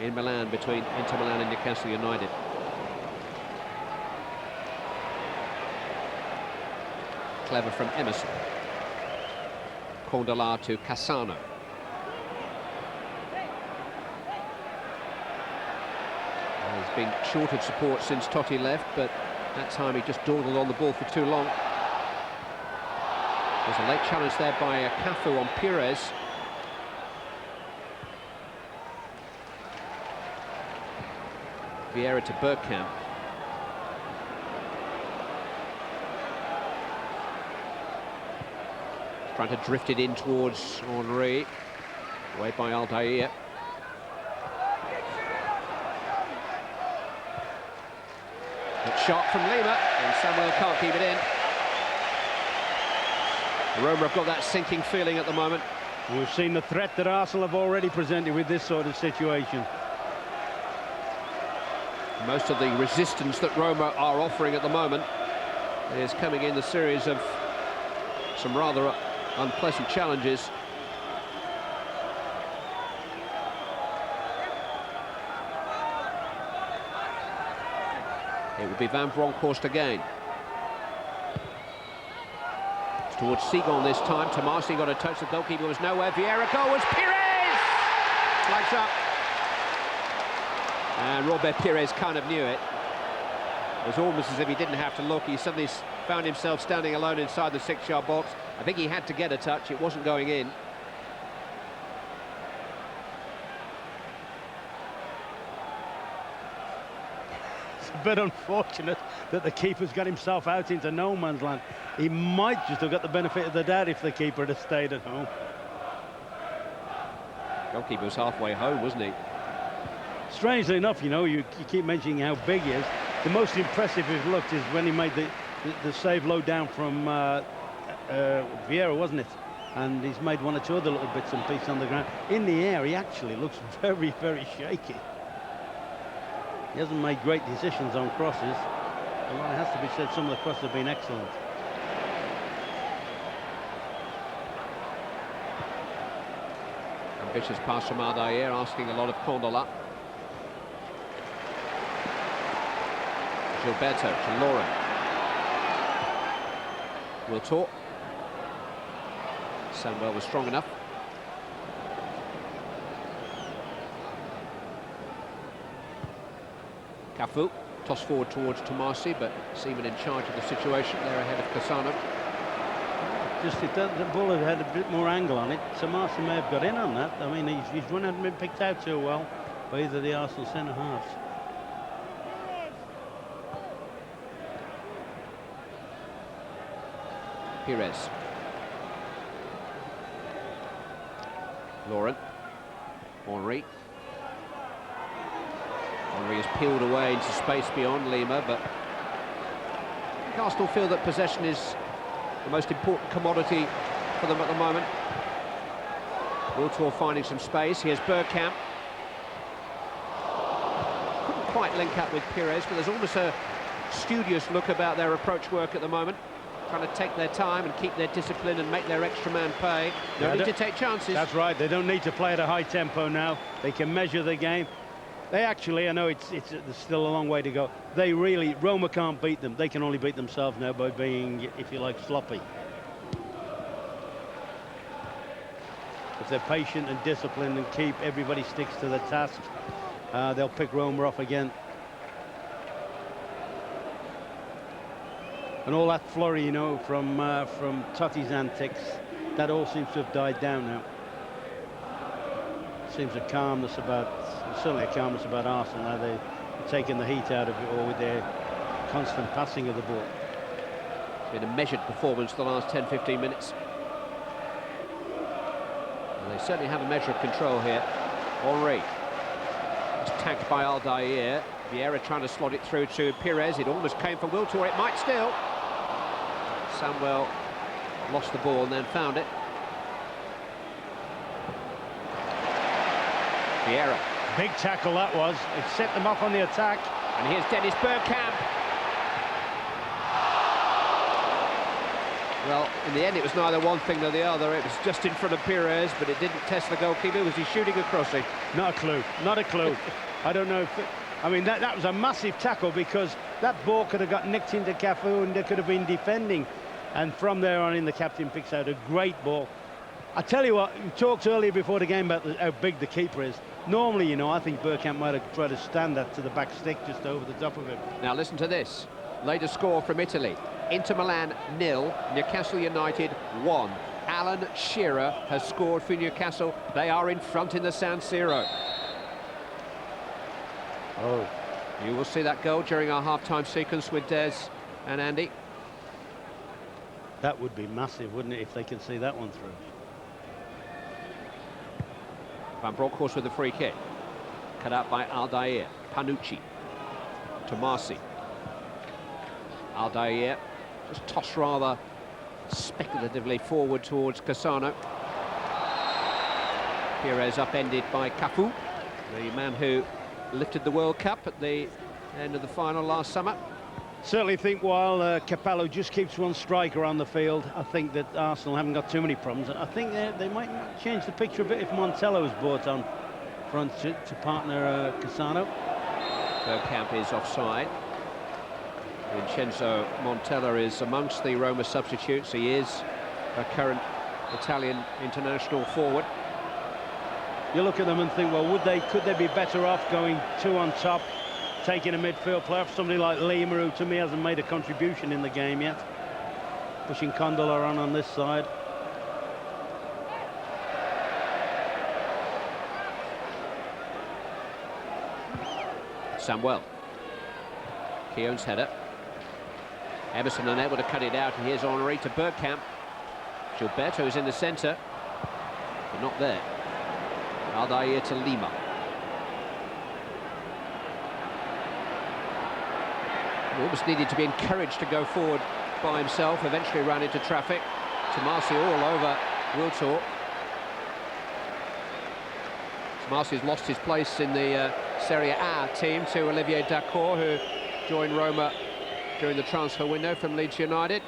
in Milan between Inter Milan and Newcastle United. Clever from Emerson. Condola to Cassano. He's been short of support since Totti left, but that time he just dawdled on the ball for too long. There's a late challenge there by Cafu on Pires. Vieira to Bergkamp. Trying to drift it in towards Henry. Away by Aldair. Good shot from Lima, and Samuel can't keep it in. Roma have got that sinking feeling at the moment. We've seen the threat that Arsenal have already presented with this sort of situation. Most of the resistance that Roma are offering at the moment is coming in the series of some rather unpleasant challenges. It will be Van Bronckhorst again. Towards Sigon this time. Tomasi got a touch, the goalkeeper was nowhere. Vieira goal was Pires! Flags up. And Robert Pires kind of knew it. It was almost as if he didn't have to look. He suddenly found himself standing alone inside the 6-yard box. I think he had to get a touch, it wasn't going in. It's a bit unfortunate that the keeper's got himself out into no man's land. He might just have got the benefit of the doubt if the keeper had stayed at home. Goalkeeper was halfway home, wasn't he? Strangely enough, you know, you keep mentioning how big he is. The most impressive he's looked is when he made the save low down from Vieira, wasn't it? And he's made one or two other little bits and pieces on the ground. In the air, he actually looks very, very shaky. He hasn't made great decisions on crosses. Although it has to be said, some of the crosses have been excellent. Ambitious pass from Aldair, asking a lot of Condola. Gilberto to Laurent. Wiltord. Samuel was strong enough. Cafu, toss forward towards Tomasi, but Seaman in charge of the situation. They're ahead of Cassano. Just the ball had a bit more angle on it. Tomasi may have got in on that. I mean, his run hadn't been picked out too well by either the Arsenal centre-halves. Pires. Laurent. Henry. Henry is peeled away into space beyond Lima, but I think Arsenal feel that possession is the most important commodity for them at the moment. Wiltord finding some space. Here's Bergkamp. Couldn't quite link up with Pires, but there's almost a studious look about their approach work at the moment. trying to take their time and keep their discipline and make their extra man pay. No need to take chances. That's right. They don't need to play at a high tempo now. They can measure the game. They actually, I know there's still a long way to go. They really, Roma can't beat them. They can only beat themselves now by being, if you like, sloppy. If they're patient and disciplined and keep everybody sticks to the task, they'll pick Roma off again. And all that flurry, you know, from Totti's antics, that all seems to have died down now. Seems a calmness about, certainly a calmness about Arsenal now. They're taking the heat out of it all with their constant passing of the ball. It's been a measured performance the last 10-15 minutes. And they certainly have a measure of control here. Henry. It's tagged by Aldair. Vieira trying to slot it through to Pires. It almost came for Wiltor. It might still. Samuel lost the ball and then found it. Vieira. Big tackle that was. It set them off on the attack. And here's Dennis Bergkamp. Well, in the end, it was neither one thing nor the other. It was just in front of Pires, but it didn't test the goalkeeper. Was he shooting a crossing? Not a clue. Not a clue. I don't know if... I mean, that was a massive tackle, because that ball could have got nicked into Cafu and they could have been defending. And from there on in, the captain picks out a great ball. I tell you what, you talked earlier before the game about how big the keeper is. Normally, you know, I think Bergkamp might have tried to stand that to the back stick just over the top of him. Now listen to this. Latest score from Italy. Inter Milan 0, Newcastle United 1. Alan Shearer has scored for Newcastle. They are in front in the San Siro. Oh. You will see that goal during our half-time sequence with Des and Andy. That would be massive, wouldn't it, if they can see that one through. Van Bronckhorst with the free kick. Cut out by Aldair. Panucci. Tomasi. Aldair just tossed rather speculatively forward towards Cassano. Pires upended by Cafu, the man who lifted the World Cup at the end of the final last summer. Certainly think while Capello just keeps one striker on the field, I think that Arsenal haven't got too many problems. I think they might change the picture a bit if Montello is brought on front to partner Cassano. Bergkamp is offside. Vincenzo Montella is amongst the Roma substitutes. He is a current Italian international forward. You look at them and think, well, could they be better off going two on top, taking a midfield player, somebody like Lima, who to me hasn't made a contribution in the game yet, pushing Condola on this side. Samuel. Keown's header. Emerson unable to cut it out, and here's Henry to Bergkamp. Gilberto is in the centre, but not there. Aldair to Lima. He almost needed to be encouraged to go forward by himself, eventually ran into traffic. Tomasi all over Wiltor. Tomasi's lost his place in the Serie A team to Olivier Dacour, who joined Roma during the transfer window from Leeds United,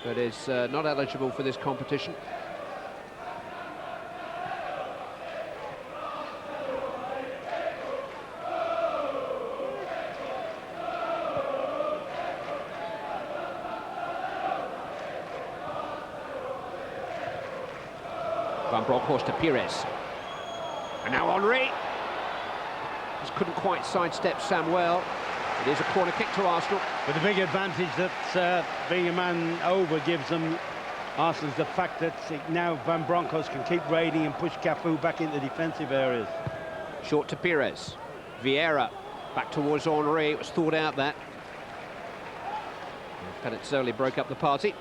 but is not eligible for this competition. Van Bronckhorst to Pires. And now Henry. Just couldn't quite sidestep Samuel. It is a corner kick to Arsenal. But the big advantage that being a man over gives them, Arsenal, is the fact that now Van Bronckhorst can keep raiding and push Cafu back into defensive areas. Short to Pires. Vieira back towards Henry. It was thought out that. Penizzoli broke up the party.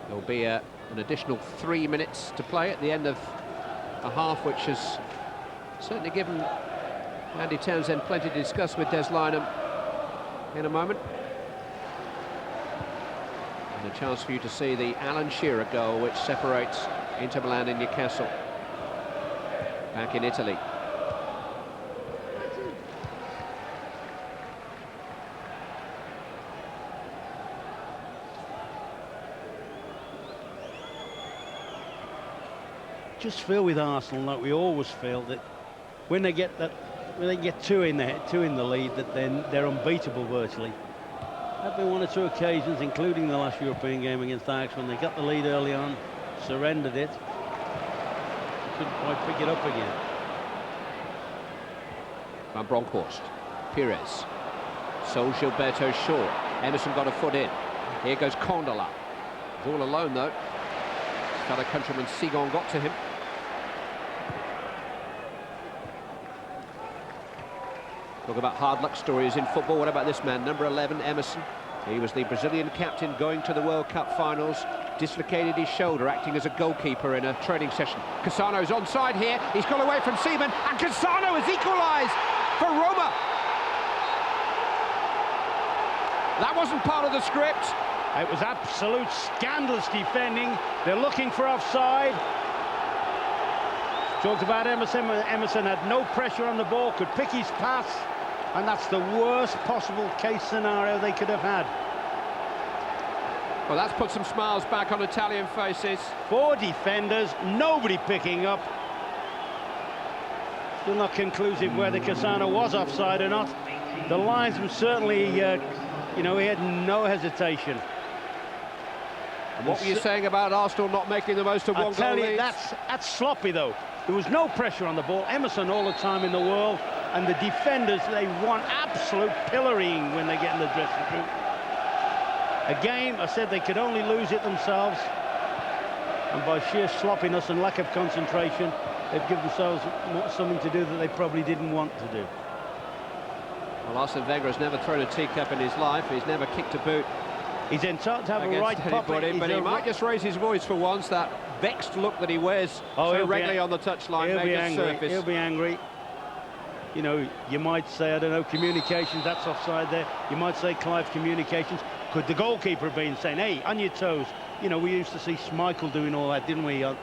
There'll be an additional 3 minutes to play at the end of a half, which has certainly given Andy Townsend plenty to discuss with Des Lynam in a moment. And a chance for you to see the Alan Shearer goal, which separates Inter Milan and Newcastle back in Italy. just feel with Arsenal, like we always feel, that when they get two in the lead, that then they're unbeatable virtually. There have been one or two occasions, including the last European game against Ajax, when they got the lead early on, surrendered it, couldn't quite pick it up again. Van Bronckhorst, Pires, Sol Gilberto short. Emerson got a foot in. Here goes Condola. He's all alone though. His fellow countryman Sigon got to him. Talk about hard luck stories in football. What about this man, number 11, Emerson? He was the Brazilian captain going to the World Cup finals. Dislocated his shoulder, acting as a goalkeeper in a training session. Cassano's onside here. He's got away from Seaman, and Cassano has equalised for Roma. That wasn't part of the script. It was absolute scandalous defending. They're looking for offside. Talked about Emerson. Emerson had no pressure on the ball, could pick his pass, and that's the worst possible case scenario they could have had. Well, that's put some smiles back on Italian faces. 4 defenders, nobody picking up. Still not conclusive whether Cassano was offside or not. The linesman certainly, you know, he had no hesitation. And what were you saying about Arsenal not making the most of one goal lead? That's sloppy though. There was no pressure on the ball. Emerson all the time in the world, and the defenders, they want absolute pillorying when they get in the dressing room. A game, I said they could only lose it themselves, and by sheer sloppiness and lack of concentration, they've given themselves something to do that they probably didn't want to do. Well, Arsene Wenger has never thrown a teacup in his life. He's never kicked a boot. He's entitled to have a right pop, but he might just raise his voice for once. That vexed look that he wears so regularly on the touchline may just surface. He'll be angry. You know, you might say, I don't know, communications, that's offside there. You might say Clive communications. Could the goalkeeper have been saying, hey, on your toes? You know, we used to see Schmeichel doing all that, didn't we? And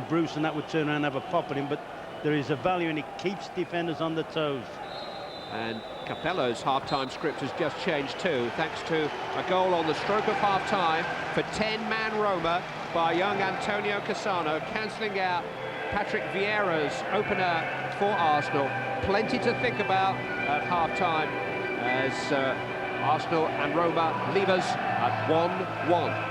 Bruce, and that would turn around and have a pop at him. But there is a value, and it keeps defenders on the toes. And Capello's half-time script has just changed too, thanks to a goal on the stroke of half-time for 10-man Roma by young Antonio Cassano, cancelling out Patrick Vieira's opener for Arsenal. Plenty to think about at half-time as Arsenal and Roma leave us at 1-1.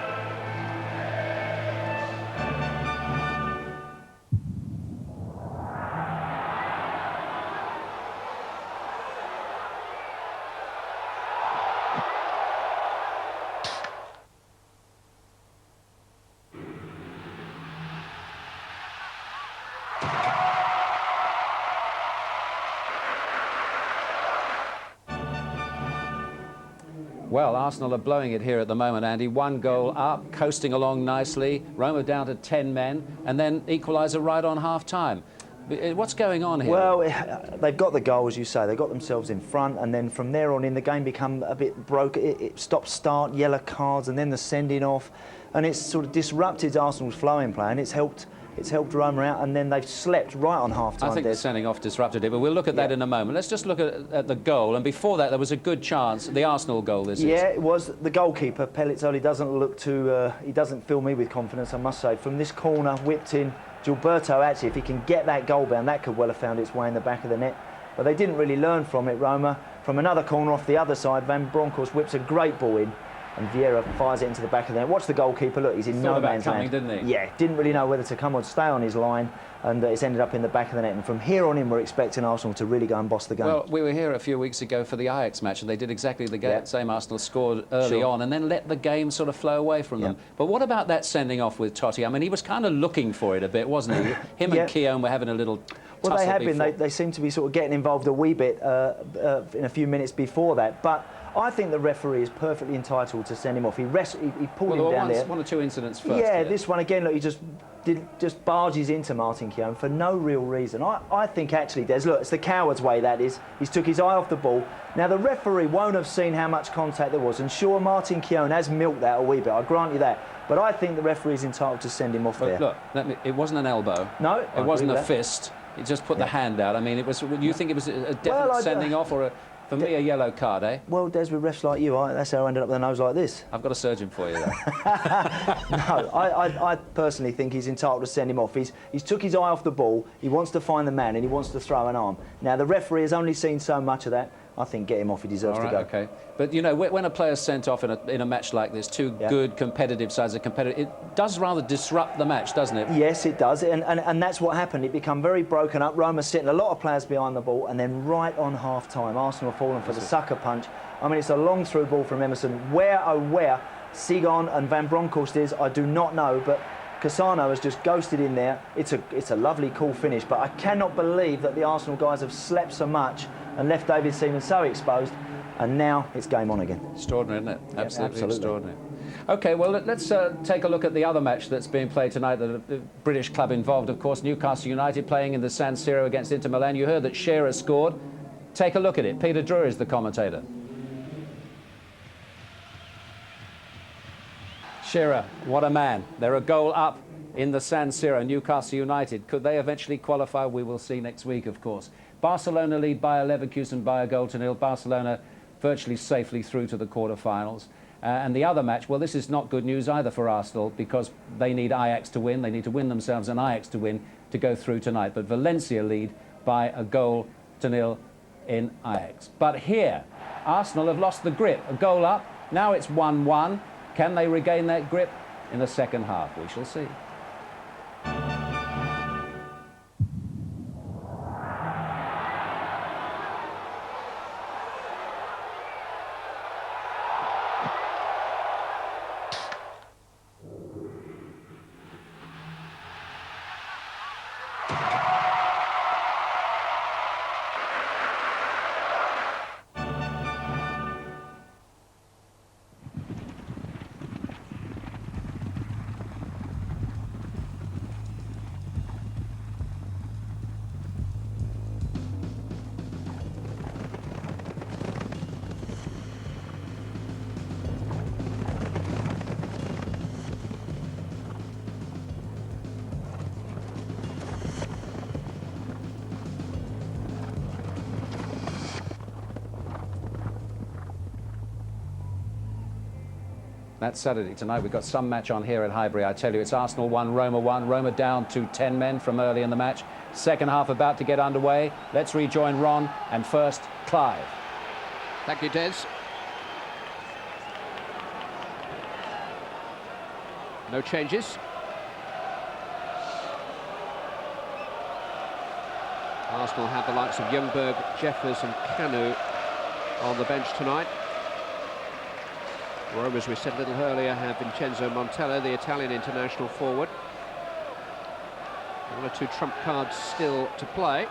Well, Arsenal are blowing it here at the moment, Andy. 1 goal up, coasting along nicely. Roma down to 10 men, and then equaliser right on half-time. What's going on here? Well, they've got the goal, as you say. They got themselves in front, and then from there on in, the game become a bit broke. It stop-start, yellow cards, and then the sending off, and it's sort of disrupted Arsenal's flowing play, and it's helped Roma out, and then they've slept right on half-time. I think the sending off disrupted it, but we'll look at that in a moment. Let's just look at the goal, and before that there was a good chance, the Arsenal goal this is. Yeah, it was. The goalkeeper, Pellizzoli, doesn't look too, he doesn't fill me with confidence, I must say. From this corner, whipped in, Gilberto, actually, if he can get that goal bound, that could well have found its way in the back of the net. But they didn't really learn from it, Roma. From another corner off the other side, Van Bronckhorst whips a great ball in, and Vieira fires it into the back of the net. Watch the goalkeeper, look, he's in no man's land. Didn't he? Yeah, didn't really know whether to come or stay on his line, and it's ended up in the back of the net. And from here on in, we're expecting Arsenal to really go and boss the game. Well, we were here a few weeks ago for the Ajax match, and they did exactly the same. Arsenal scored early on and then let the game sort of flow away from them. But what about that sending off with Totti? I mean, he was kind of looking for it a bit, wasn't he? Him and Keown were having a little Well, they have been. They seem to be sort of getting involved a wee bit in a few minutes before that. But I think the referee is perfectly entitled to send him off. He pulled him down there. One or two incidents first. Yeah, this one again, look, he just barges into Martin Keown for no real reason. I think actually, look, it's the coward's way, that is. He's took his eye off the ball. Now, the referee won't have seen how much contact there was, and sure, Martin Keown has milked that a wee bit, I grant you that. But I think the referee is entitled to send him off there. Look, it wasn't an elbow. No, it wasn't a fist. He just put the hand out. I mean, it was. You think it was a definite sending off or a? For me, a yellow card, eh? Well, Des, with refs like you, that's how I ended up with a nose like this. I've got a surgeon for you, though. No, I personally think he's entitled to send him off. He's took his eye off the ball, he wants to find the man and he wants to throw an arm. Now, the referee has only seen so much of that. I think get him off, he deserves to go. Okay. But, you know, when a player's sent off in a match like this, two good competitive sides, it does rather disrupt the match, doesn't it? Yes, it does, and that's what happened. It became very broken up. Roma's sitting a lot of players behind the ball, and then right on half-time, Arsenal have fallen for the sucker punch. I mean, it's a long through ball from Emerson. Where, oh where, Sigon and Van Bronckhorst is, I do not know, but Cassano has just ghosted in there. It's a lovely, cool finish, but I cannot believe that the Arsenal guys have slept so much and left David Seaman so exposed, and now it's game on again. Extraordinary, isn't it? Yeah, absolutely extraordinary. OK, well, let's take a look at the other match that's being played tonight, the British club involved, of course, Newcastle United playing in the San Siro against Inter Milan. You heard that Vieira scored. Take a look at it. Peter Drury is the commentator. Vieira, what a man. They're a goal up in the San Siro, Newcastle United. Could they eventually qualify? We will see next week, of course. Barcelona lead Bayer Leverkusen by a goal to nil. Barcelona virtually safely through to the quarter-finals. And the other match, well, this is not good news either for Arsenal because they need Ajax to win. They need to win themselves and Ajax to win to go through tonight. But Valencia lead by a goal to nil in Ajax. But here, Arsenal have lost the grip. A goal up. Now it's 1-1. Can they regain that grip in the second half? We shall see. That's Saturday. Tonight we've got some match on here at Highbury. I tell you, it's Arsenal 1, Roma 1. Roma down to 10 men from early in the match. Second half about to get underway. Let's rejoin Ron and first Clive. Thank you, Des. No changes. Arsenal have the likes of Ljungberg, Jeffers and Kanu on the bench tonight. Roma, as we said a little earlier, have Vincenzo Montella, the Italian international forward. One or two trump cards still to play.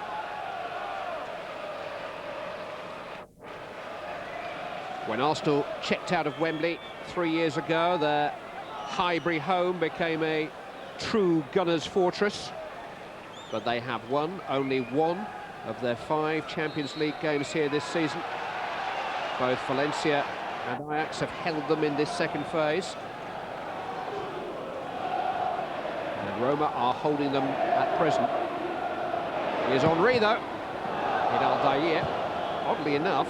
When Arsenal checked out of Wembley 3 years ago, their Highbury home became a true Gunners' fortress. But they have won only one of their 5 Champions League games here this season. Both Valencia and Ajax have held them in this second phase. And Roma are holding them at present. Here's Henry, though. In Aldair. Oddly enough,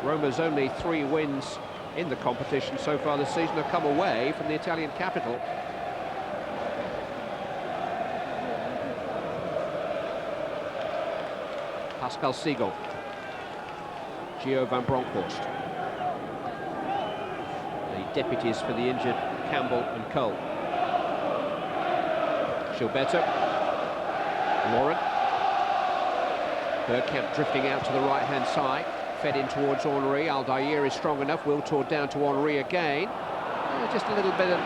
Roma's only 3 wins in the competition so far this season have come away from the Italian capital. Pascal Siegel. Gio Van Bronckhorst. Deputies for the injured Campbell and Cole. Gilberto. Lauren. Bergkamp drifting out to the right-hand side. Fed in towards Henry. Aldair is strong enough. Wiltord down to Henry again. Just a little bit of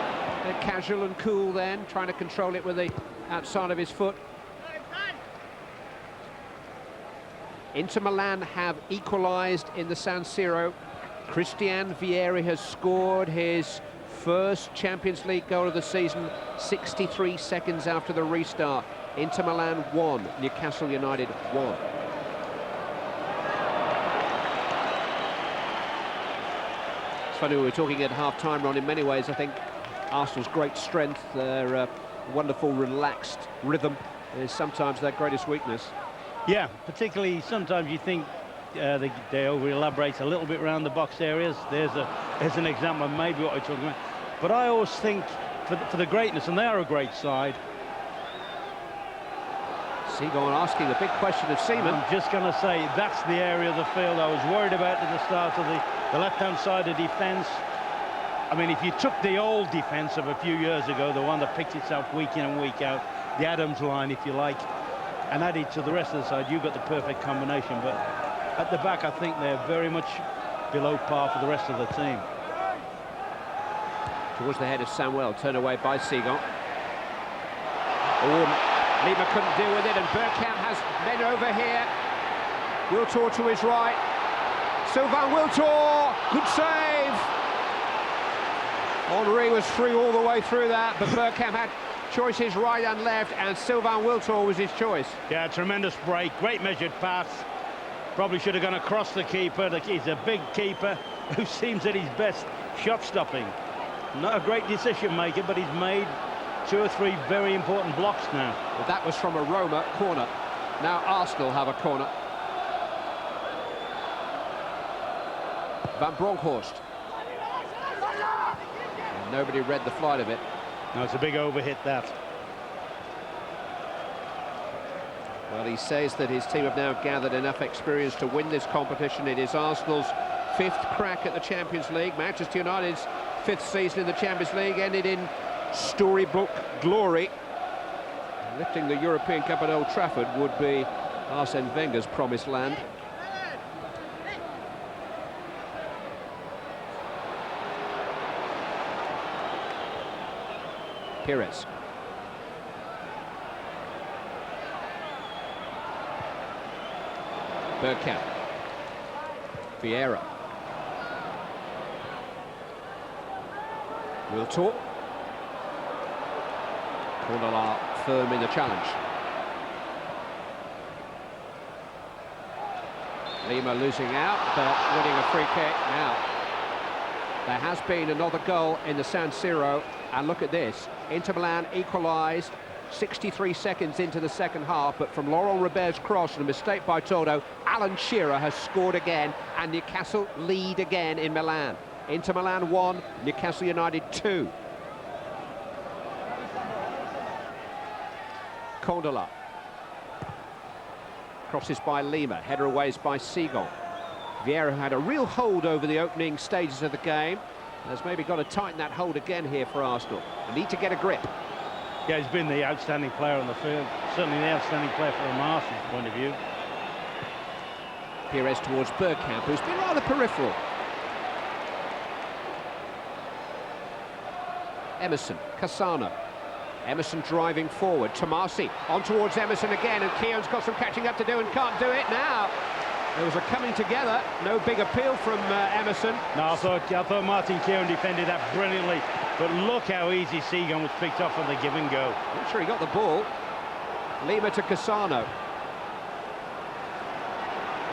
casual and cool then, trying to control it with the outside of his foot. Inter Milan have equalised in the San Siro. Christian Vieira has scored his first Champions League goal of the season 63 seconds after the restart. Inter Milan 1, Newcastle United 1. It's funny, we were talking at half-time, Ron, in many ways, I think Arsenal's great strength, their wonderful relaxed rhythm is sometimes their greatest weakness. Yeah, particularly sometimes you think they over-elaborate a little bit around the box areas. There's an example of maybe what we're talking about. But I always think for the greatness, and they are a great side. Seagon asking the big question of Seaman. I'm just going to say that's the area of the field I was worried about at the start of the left-hand side of defence. I mean, if you took the old defence of a few years ago, the one that picked itself week in and week out, the Adams line, if you like, and added to the rest of the side, you got the perfect combination. But at the back, I think they're very much below par for the rest of the team. Towards the head of Samuel, turned away by Seagon. Oh, Lima couldn't deal with it, and Bergkamp has men over here. Wiltor to his right. Sylvain Wiltor, good save. Henry was free all the way through that, but Bergkamp had choices right and left, and Sylvain Wiltor was his choice. Yeah, tremendous break, great measured pass. Probably should have gone across the keeper. He's a big keeper who seems at his best shot stopping. Not a great decision maker, but he's made 2 or 3 very important blocks now. But that was from a Roma corner. Now Arsenal have a corner. Van Bronckhorst. And nobody read the flight of it. No, it's a big overhit, that. Well, he says that his team have now gathered enough experience to win this competition. It is Arsenal's 5th crack at the Champions League. Manchester United's 5th season in the Champions League ended in storybook glory. Lifting the European Cup at Old Trafford would be Arsene Wenger's promised land. Pires. Bergkamp. Vieira. Wiltor. Cornela firm in the challenge. Lima losing out, but winning a free kick. Now, there has been another goal in the San Siro, and look at this. Inter Milan equalised 63 seconds into the second half, but from Laurent Robert's cross and a mistake by Toto, Alan Shearer has scored again, and Newcastle lead again in Milan. Inter Milan 1, Newcastle United 2. Condola. Crosses by Lima, header away by Seagon. Vieira had a real hold over the opening stages of the game. Has maybe got to tighten that hold again here for Arsenal. They need to get a grip. Yeah, he's been the outstanding player on the field. Certainly the outstanding player from Arsenal's point of view. Pires towards Bergkamp, who's been rather peripheral. Emerson, Cassano. Emerson driving forward. Tomasi on towards Emerson again, and Keown's got some catching up to do and can't do it now. There was a coming together. No big appeal from Emerson. No, I thought Martin Keown defended that brilliantly, but look how easy Seagon was picked off on the give and go. Not sure he got the ball. Lima to Cassano.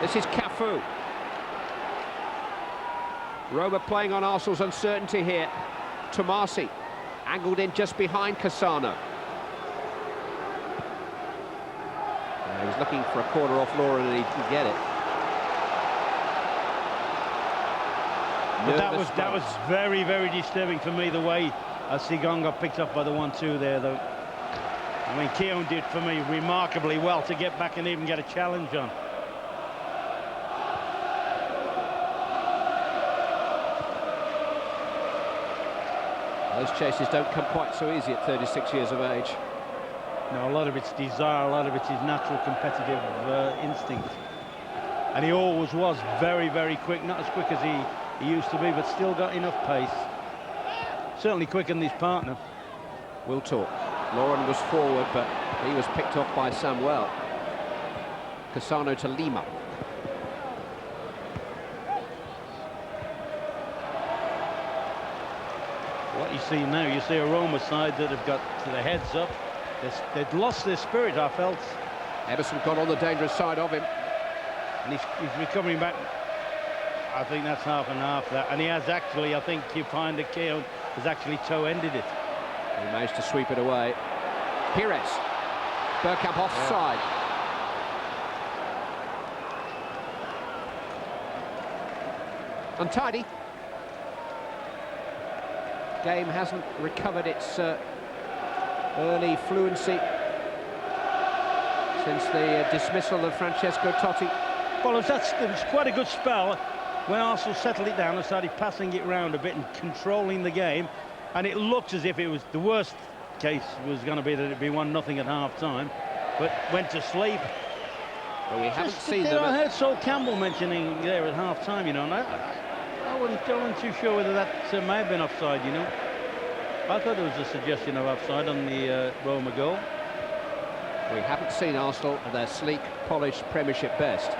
This is Cafu. Roma playing on Arsenal's uncertainty here. Tomasi angled in just behind Cassano. He was looking for a corner off Lauren, and he didn't get it. But that was very, very disturbing for me, the way Seagon got picked up by the 1-2 there, though. I mean, Keown did, for me, remarkably well to get back and even get a challenge on. Those chases don't come quite so easy at 36 years of age. No, a lot of it's desire, a lot of it's his natural competitive instinct. And he always was very, very quick, not as quick as he used to be, but still got enough pace. Certainly quicker than his partner. Wiltor. Lauren was forward, but he was picked off by Samuel. Cassano to Lima. What you see now, you see a Roma side that have got their heads up. They've lost their spirit, I felt. Emerson got on the dangerous side of him. And he's recovering back. I think that's half and half that. And he has actually, I think you find that Keown has actually toe-ended it. He managed to sweep it away. Pires. Bergkamp offside. Untidy. Game hasn't recovered its early fluency since the dismissal of Francesco Totti. Well, it was quite a good spell when Arsenal settled it down and started passing it round a bit and controlling the game, and it looked as if it was the worst case was going to be that it'd be 1-0 at half-time, but went to sleep. Well, we haven't seen them. I them. heard Sol Campbell mentioning there at half-time, you know, and I wasn't too sure whether that may have been offside, you know. I thought there was a suggestion of offside on the Roma goal. We haven't seen Arsenal at their sleek, polished Premiership best.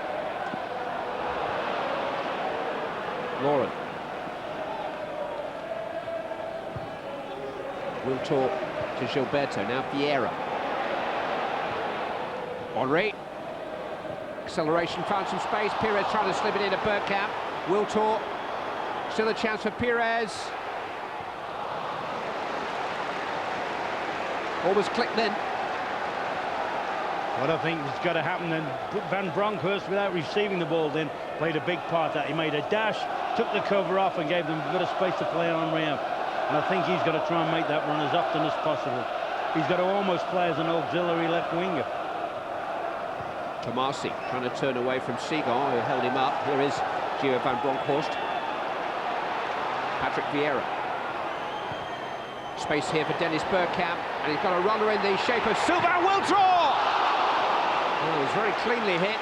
Lauren. Wiltor to Gilberto, now Vieira. Henry. Acceleration, found some space. Pires trying to slip it into Bergkamp. Wiltor. Still a chance for Pires. Almost clicked in. What I think has got to happen then, Van Bronckhorst, without receiving the ball, then played a big part that he made a dash, took the cover off and gave them a bit of space to play Henry out. And I think he's got to try and make that run as often as possible. He's got to almost play as an auxiliary left winger. Tomasi trying to turn away from Seagon, who held him up. Here is Gio Van Bronckhorst. Patrick Vieira. Space here for Dennis Bergkamp, and he's got a runner in the shape of Sylvain Wiltor! Oh, it was very cleanly hit,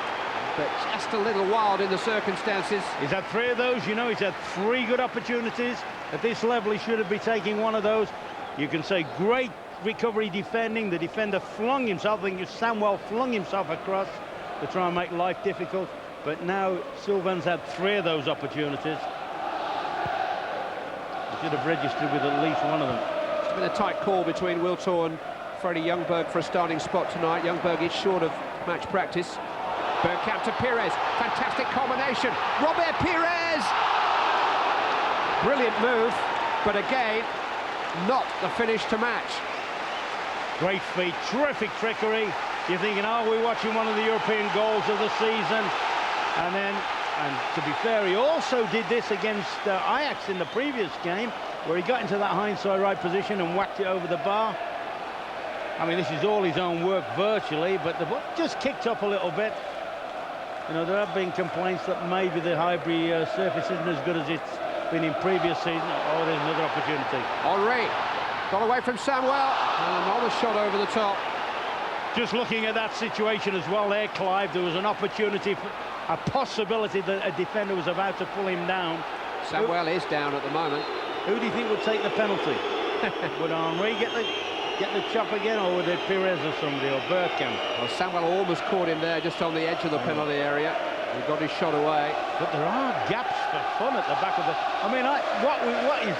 but just a little wild in the circumstances. He's had 3 of those, you know, he's had 3 good opportunities. At this level, he should have been taking one of those. You can say great recovery defending. The defender flung himself, I think Samuel flung himself across to try and make life difficult. But now Sylvain's had 3 of those opportunities. He should have registered with at least one of them. It's been a tight call between Wiltor and Freddie Ljungberg for a starting spot tonight. Ljungberg is short of match practice. Bergkamp to Pires. Fantastic combination. Robert Pires! Brilliant move, but again, not the finish to match. Great feet, terrific trickery. You're thinking, are we watching one of the European goals of the season? And to be fair, he also did this against Ajax in the previous game, where he got into that hindsight right position and whacked it over the bar. I mean, this is all his own work virtually, but the ball just kicked up a little bit. You know, there have been complaints that maybe the Highbury surface isn't as good as it's been in previous seasons. Oh, there's another opportunity. Henry got away from Samuel, and another shot over the top. Just looking at that situation as well there, Clive, there was an opportunity, a possibility that a defender was about to pull him down. Samuel is down at the moment. Who do you think would take the penalty? Would Henry get the chop again, or would it Pires or somebody, or Bergkamp? Well, Samuel almost caught him there, just on the edge of the penalty area. He got his shot away. But there are gaps for fun at the back of the... I mean, what is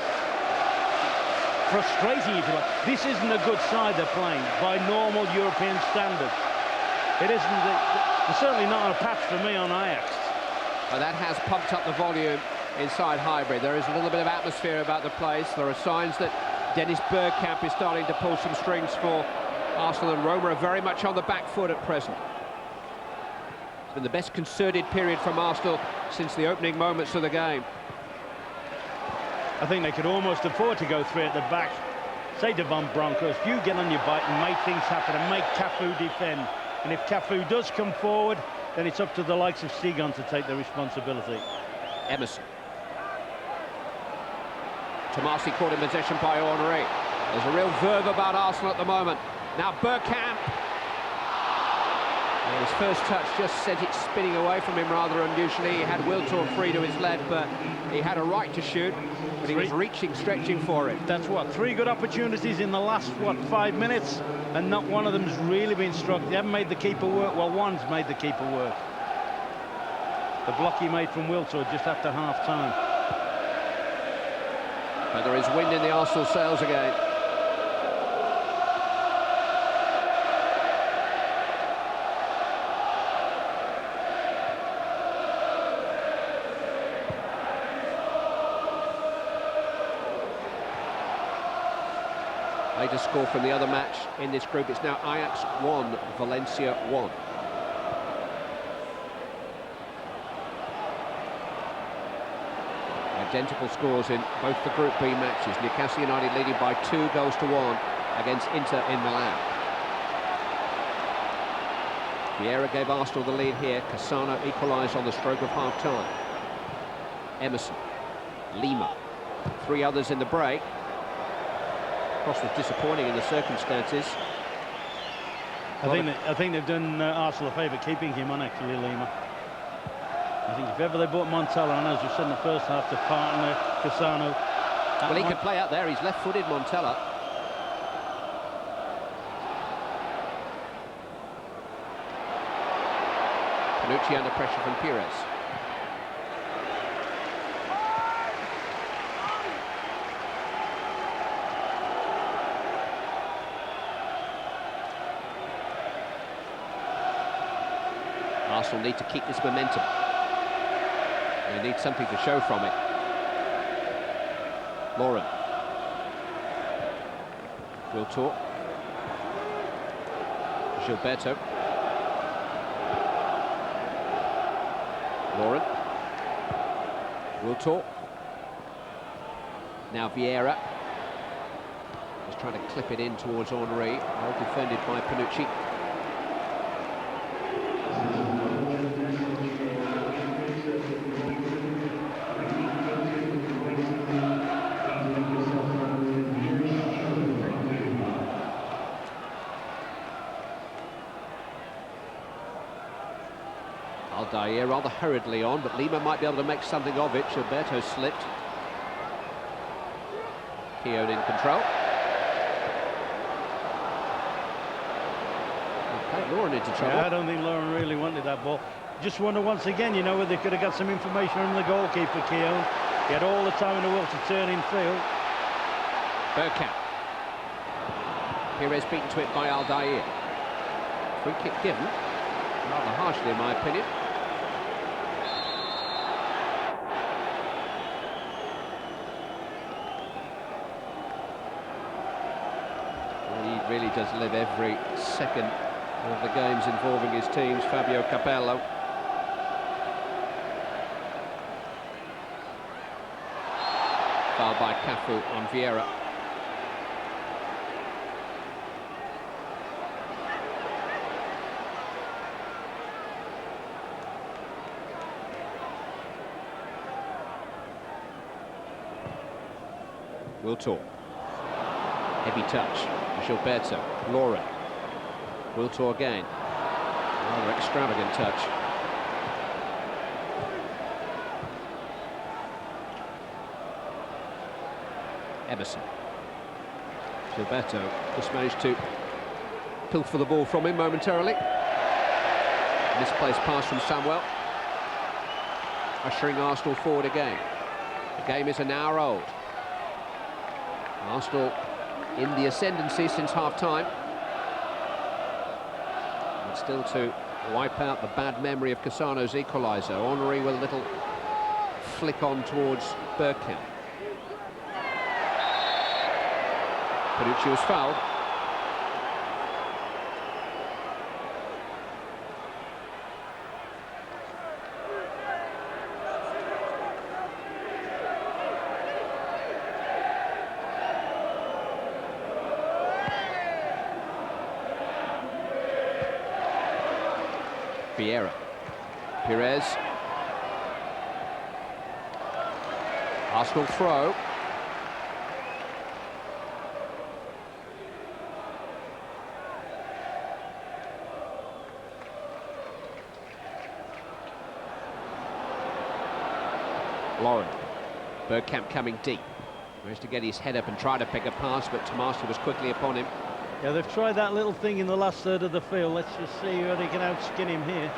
frustrating, if you like, this isn't a good side they're playing by normal European standards. It isn't. It's certainly not a patch for me on Ajax. Well, that has pumped up the volume inside Highbury. There is a little bit of atmosphere about the place. There are signs that Dennis Bergkamp is starting to pull some strings for Arsenal, and Roma are very much on the back foot at present. It's been the best concerted period from Arsenal since the opening moments of the game. I think they could almost afford to go 3 at the back. Say to Van Bronckhorst, you get on your bike and make things happen and make Cafu defend. And if Cafu does come forward, then it's up to the likes of Seagon to take the responsibility. Emerson. Tomasi caught in possession by Henry. There's a real verve about Arsenal at the moment. Now Bergkamp. And his first touch just sent it spinning away from him rather unusually. He had Wiltor free to his left, but he had a right to shoot, but he was reaching, stretching for it. That's what, 3 good opportunities in the last, what, 5 minutes, and not one of them's really been struck. They haven't made the keeper work. Well, one's made the keeper work. The block he made from Wiltor just after half-time. But there is wind in the Arsenal sails again. Latest score from the other match in this group, it's now Ajax 1, Valencia 1. Identical scores in both the Group B matches. Newcastle United leading by 2-1 against Inter in Milan. Vieira gave Arsenal the lead here. Cassano equalised on the stroke of half-time. Emerson, Lima, 3 others in the break. Cross was disappointing in the circumstances. I think they've done Arsenal a favour keeping him on, actually, Lima. I think if ever they brought Montella on, as we said in the first half, to partner Cassano. Well, he could play out there. He's left-footed, Montella. Panucci under pressure from Pires. Arsenal need to keep this momentum. They need something to show from it. Lauren. Will talk. Gilberto. Lauren. Will talk. Now Vieira. Just trying to clip it in towards Henry. Well defended by Panucci. Aldair rather hurriedly on, but Lima might be able to make something of it. Gilberto slipped. Keown in control. Okay, Lauren into trouble. Yeah, I don't think Lauren really wanted that ball. Just wonder once again, you know, whether they could have got some information from the goalkeeper, Keown. He had all the time in the world to turn in field. Bergkamp. Pires beaten to it by Aldair. Free kick given. Rather harshly, in my opinion. He really does live every second of the games involving his teams, Fabio Capello. Foul by Cafu on Vieira. Will talk. Heavy touch. Gilberto. Lauren. Will talk again. Rather extravagant touch. Emerson. Gilberto just managed to pilfer the ball from him momentarily. Misplaced pass from Samuel. Ushering Arsenal forward again. The game is an hour old. Arsenal in the ascendancy since half-time. But still to wipe out the bad memory of Cassano's equaliser. Henry with a little flick on towards Bergkamp. Panucci was fouled. Vieira. Pires. Arsenal throw. Lauren. Bergkamp coming deep. Managed to get his head up and try to pick a pass, but Tomasi was quickly upon him. Yeah, they've tried that little thing in the last third of the field. Let's just see whether they can outskin him here.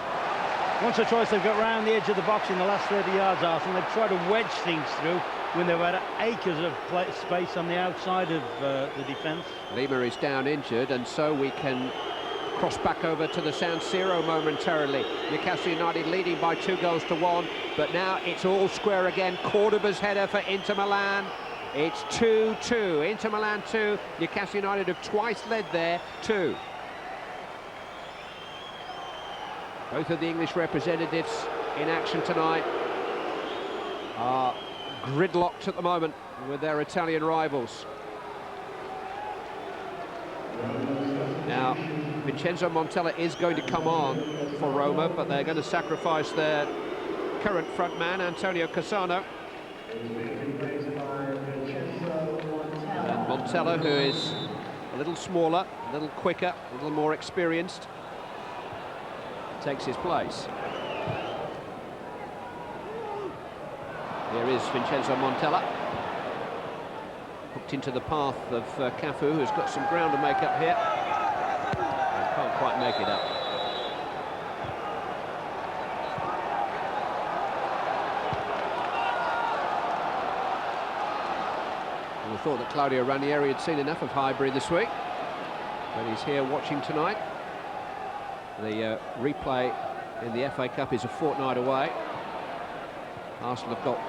Once or twice they've got round the edge of the box in the last 30 yards, Arsenal. They've tried to wedge things through when they've had acres of space on the outside of the defence. Lima is down injured, and so we can cross back over to the San Siro momentarily. Newcastle United leading by 2-1, but now it's all square again. Cordoba's header for Inter Milan. It's 2-2. Inter Milan 2. Newcastle United have twice led there, 2. Both of the English representatives in action tonight are gridlocked at the moment with their Italian rivals. Now, Vincenzo Montella is going to come on for Roma, but they're going to sacrifice their current front man, Antonio Cassano. And Montella, who is a little smaller, a little quicker, a little more experienced, takes his place. Here is Vincenzo Montella, hooked into the path of Cafu, who's got some ground to make up here. And can't quite make it up. We thought that Claudio Ranieri had seen enough of Highbury this week, but he's here watching tonight. The replay in the FA Cup is a fortnight away. Arsenal have got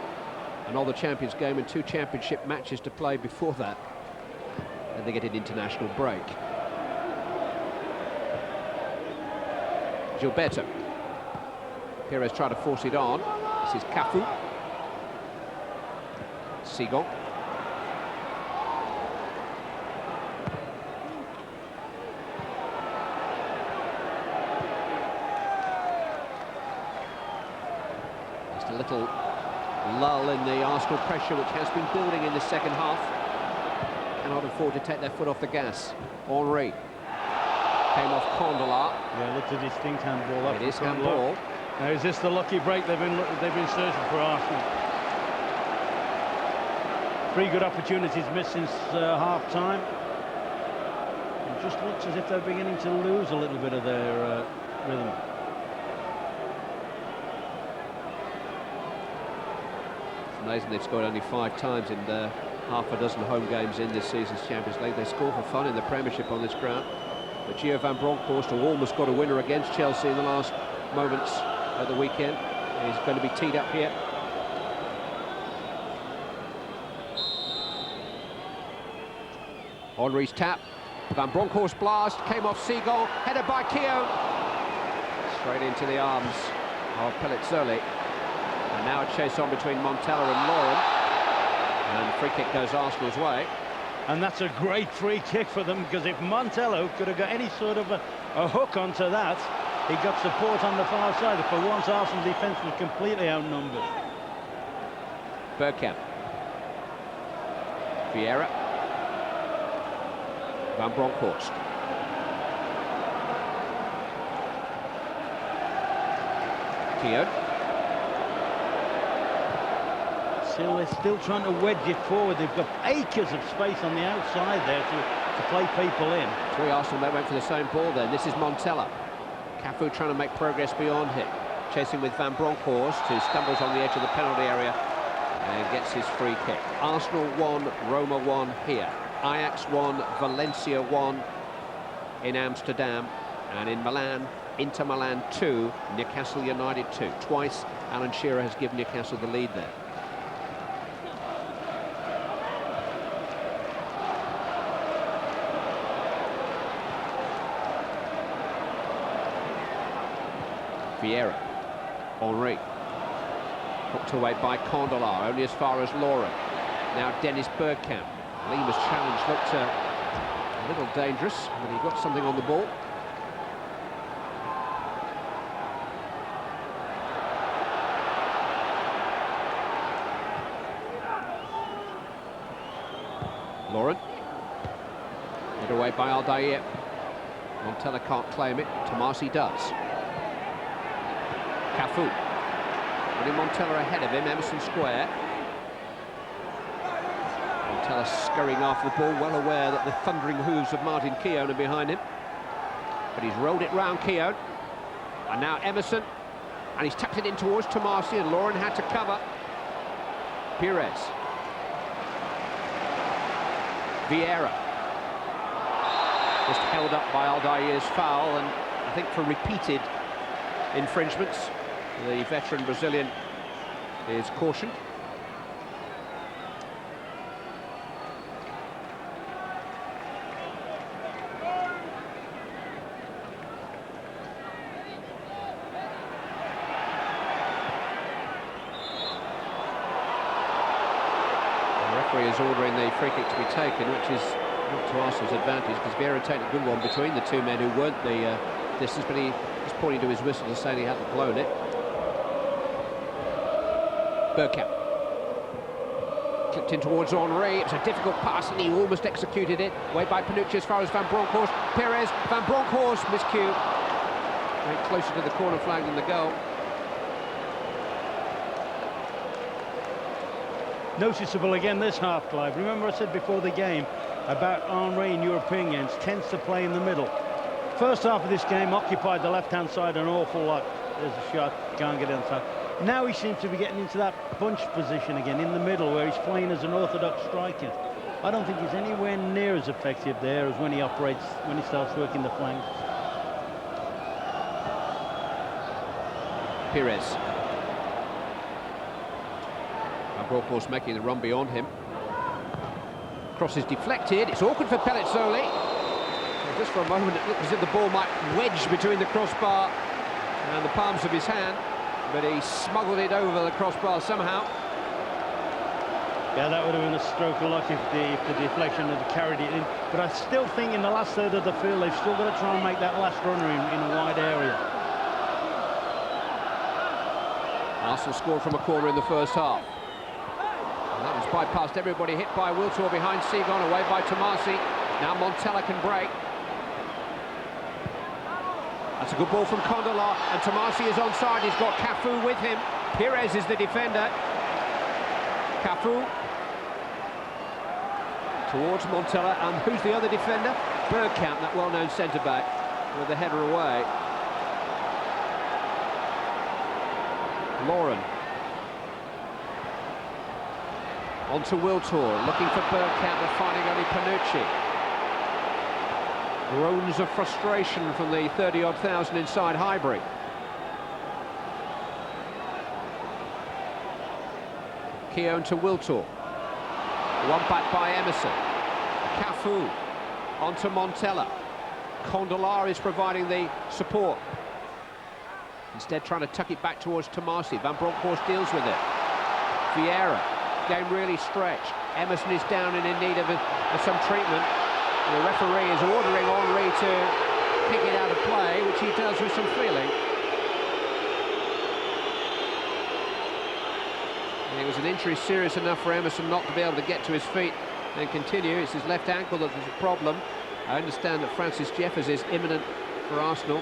another Champions game and 2 championship matches to play before that, and they get an international break. Gilberto. Perez trying to force it on. This is Cafu. Sigon. Just a little lull in the Arsenal pressure, which has been building in the second half. Cannot afford to take their foot off the gas. Henry came off Condola. Yeah, looked a distinct handball. It is handball. Now, is this the lucky break they've been searching for Arsenal? 3 good opportunities missed since half-time. It just looks as if they're beginning to lose a little bit of their rhythm. It's amazing they've scored only 5 times in half a dozen home games in this season's Champions League. They score for fun in the Premiership on this ground. But Gio van Bronckhorst, who almost got a winner against Chelsea in the last moments at the weekend, is going to be teed up here. Henry's tap. Van Bronckhorst blast, came off Seagull, headed by Keown. Straight into the arms of Pellizzoli. And now a chase on between Montella and Lauren. And free kick goes Arsenal's way. And that's a great free kick for them, because if Montella could have got any sort of a hook onto that, he got support on the far side. For once, Arsenal's defence was completely outnumbered. Bergkamp. Vieira. Van Bronckhorst. Keown. They're still trying to wedge it forward. They've got acres of space on the outside there to play people in. 3 Arsenal men went for the same ball then. This is Montella. Cafu trying to make progress beyond him. Chasing with Van Bronckhorst, who stumbles on the edge of the penalty area and gets his free kick. Arsenal 1, Roma 1 here. Ajax 1, Valencia 1 in Amsterdam. And in Milan, Inter Milan 2, Newcastle United 2. Twice Alan Shearer has given Newcastle the lead there. Vieira. Henry. Hooked away by Condola, only as far as Lauren. Now Dennis Bergkamp. Lima's challenge looked a little dangerous, but he got something on the ball. Lauren. Hit away by Aldair. Montella can't claim it. Tomasi does. Cafu. Putting Montella ahead of him, Emerson Square. Montella scurrying after the ball, well aware that the thundering hooves of Martin Keown are behind him. But he's rolled it round Keown. And now Emerson. And he's tucked it in towards Tomasi, and Lauren had to cover. Perez. Vieira. Just held up by Aldair's foul, and I think for repeated infringements, the veteran Brazilian is cautioned. referee is ordering the free kick to be taken, which is not to Arsenal's advantage, because Vieira taken a good one between the two men who weren't the distance, but he was pointing to his whistle to say he hadn't blown it. Bergkamp. Clipped in towards Henry. It was a difficult pass and he almost executed it. Away by Panucci as far as Van Bronckhorst. Perez, Van Bronckhorst, miscue. Very closer to the corner flag than the goal. Noticeable again this half, Clive. Remember I said before the game about Henry in European games tends to play in the middle. First half of this game occupied the left-hand side an awful lot. There's a shot, can't get inside. Now he seems to be getting into that bunch position again in the middle where he's playing as an orthodox striker. I don't think he's anywhere near as effective there as when he operates, when he starts working the flanks. Perez. Bronckhorst making the run beyond him. Cross is deflected. It's awkward for Pellizzoli. Just for a moment it looked as if the ball might wedge between the crossbar and the palms of his hand, but he smuggled it over the crossbar somehow. Yeah, that would have been a stroke of luck if the deflection had carried it in. But I still think in the last third of the field they've still got to try and make that last runner in a wide area. Arsenal scored from a corner in the first half. That was bypassed, everybody hit by Wiltor behind Segon, away by Tomasi. Now Montella can break. That's a good ball from Condola, and Tomasi is onside. He's got Cafu with him. Perez is the defender. Cafu towards Montella, and who's the other defender? Bergkamp, that well-known centre-back, with the header away. Lauren. On to Wiltor, looking for Bergkamp, but finding only Panucci. Groans of frustration from the 30-odd thousand inside Highbury. Keown to Wiltor. One back by Emerson. Cafu onto Montella. Condola is providing the support. Instead trying to tuck it back towards Tomasi. Van Bronckhorst deals with it. Vieira. Game really stretched. Emerson is down and in need of some treatment. The referee is ordering Henry to kick it out of play, which he does with some feeling. And it was an injury serious enough for Emerson not to be able to get to his feet and continue. It's his left ankle that is a problem. I understand that Francis Jeffers is imminent for Arsenal.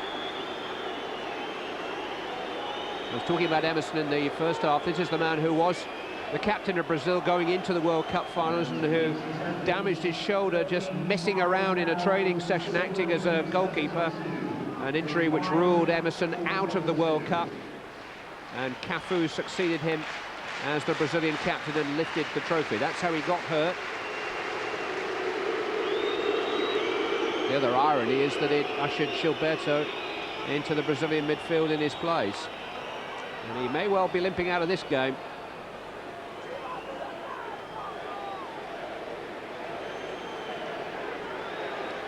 I was talking about Emerson in the first half. This is the man who was the captain of Brazil going into the World Cup finals and who damaged his shoulder just messing around in a training session acting as a goalkeeper. An injury which ruled Emerson out of the World Cup, and Cafu succeeded him as the Brazilian captain and lifted the trophy. That's how he got hurt. The other irony is that it ushered Gilberto into the Brazilian midfield in his place, and he may well be limping out of this game.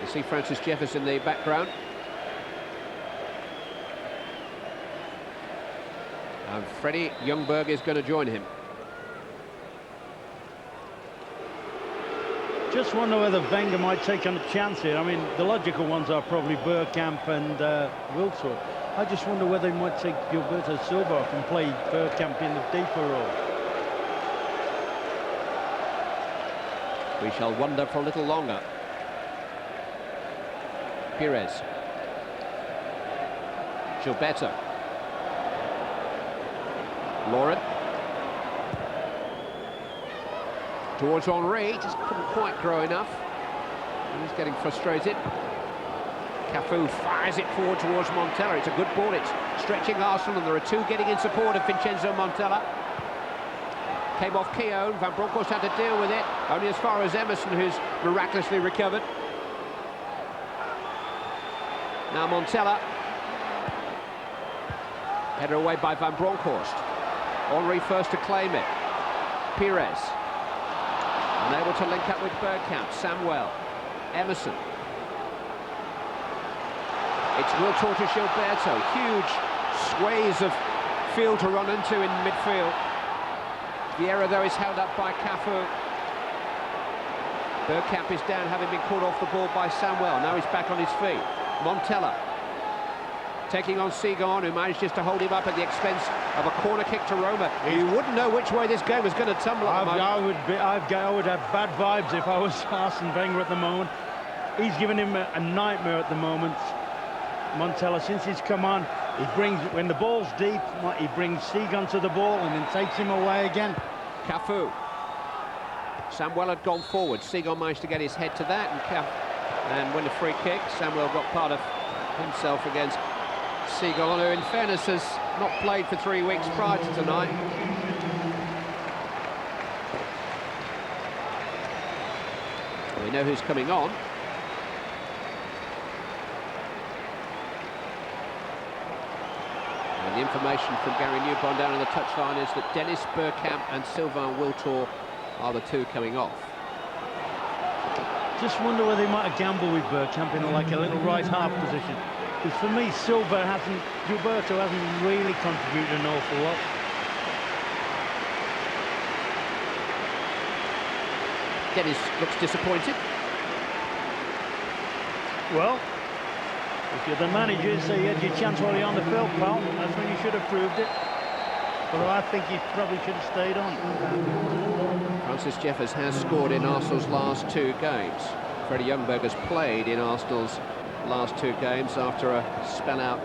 You see Francis Jeffers in the background. And Freddie Ljungberg is going to join him. Just wonder whether Wenger might take on a chance here. I mean, the logical ones are probably Bergkamp and Wiltor. I just wonder whether he might take Gilberto Silva off and play Bergkamp in the deeper role. We shall wonder for a little longer. Perez. Gilberto. Lauren. Towards Henry, just couldn't quite grow enough. He's getting frustrated. Cafu fires it forward towards Montella. It's a good ball, it's stretching Arsenal, and there are two getting in support of Vincenzo Montella. Came off Keown, Van Bronckhorst had to deal with it, only as far as Emerson, who's miraculously recovered. Now Montella. Header away by Van Bronckhorst. Henry first to claim it. Perez. Unable to link up with Bergkamp. Samuel. Emerson. It's Wiltor to Gilberto. Huge sways of field to run into in midfield. Vieira, though, is held up by Cafu. Bergkamp is down, having been caught off the ball by Samuel. Now he's back on his feet. Montella taking on Segon, who manages to hold him up at the expense of a corner kick to Roma. You wouldn't know which way this game was going to tumble at the moment. I would have bad vibes if I was Arsene Wenger at the moment. He's given him a nightmare at the moment. Montella, since he's come on, when the ball's deep, he brings Segon to the ball and then takes him away again. Cafu. Samuel had gone forward. Segon managed to get his head to that and win a free kick. Samuel got part of himself against Segon, who in fairness has not played for 3 weeks prior to tonight. We know who's coming on. And the information from Gary Newbon down on the touchline is that Dennis Bergkamp and Sylvain Wiltord are the two coming off. Just wonder whether they might have gambled with Bergkamp in like a little right half position. Because for me, Gilberto hasn't really contributed an awful lot. Dennis looks disappointed. Well, if you're the manager, so you had your chance while you're on the field, pal. That's when you should have proved it. But I think he probably should have stayed on. Francis Jeffers has scored in Arsenal's last 2 games. Freddie Ljungberg has played in Arsenal's last 2 games after a spell out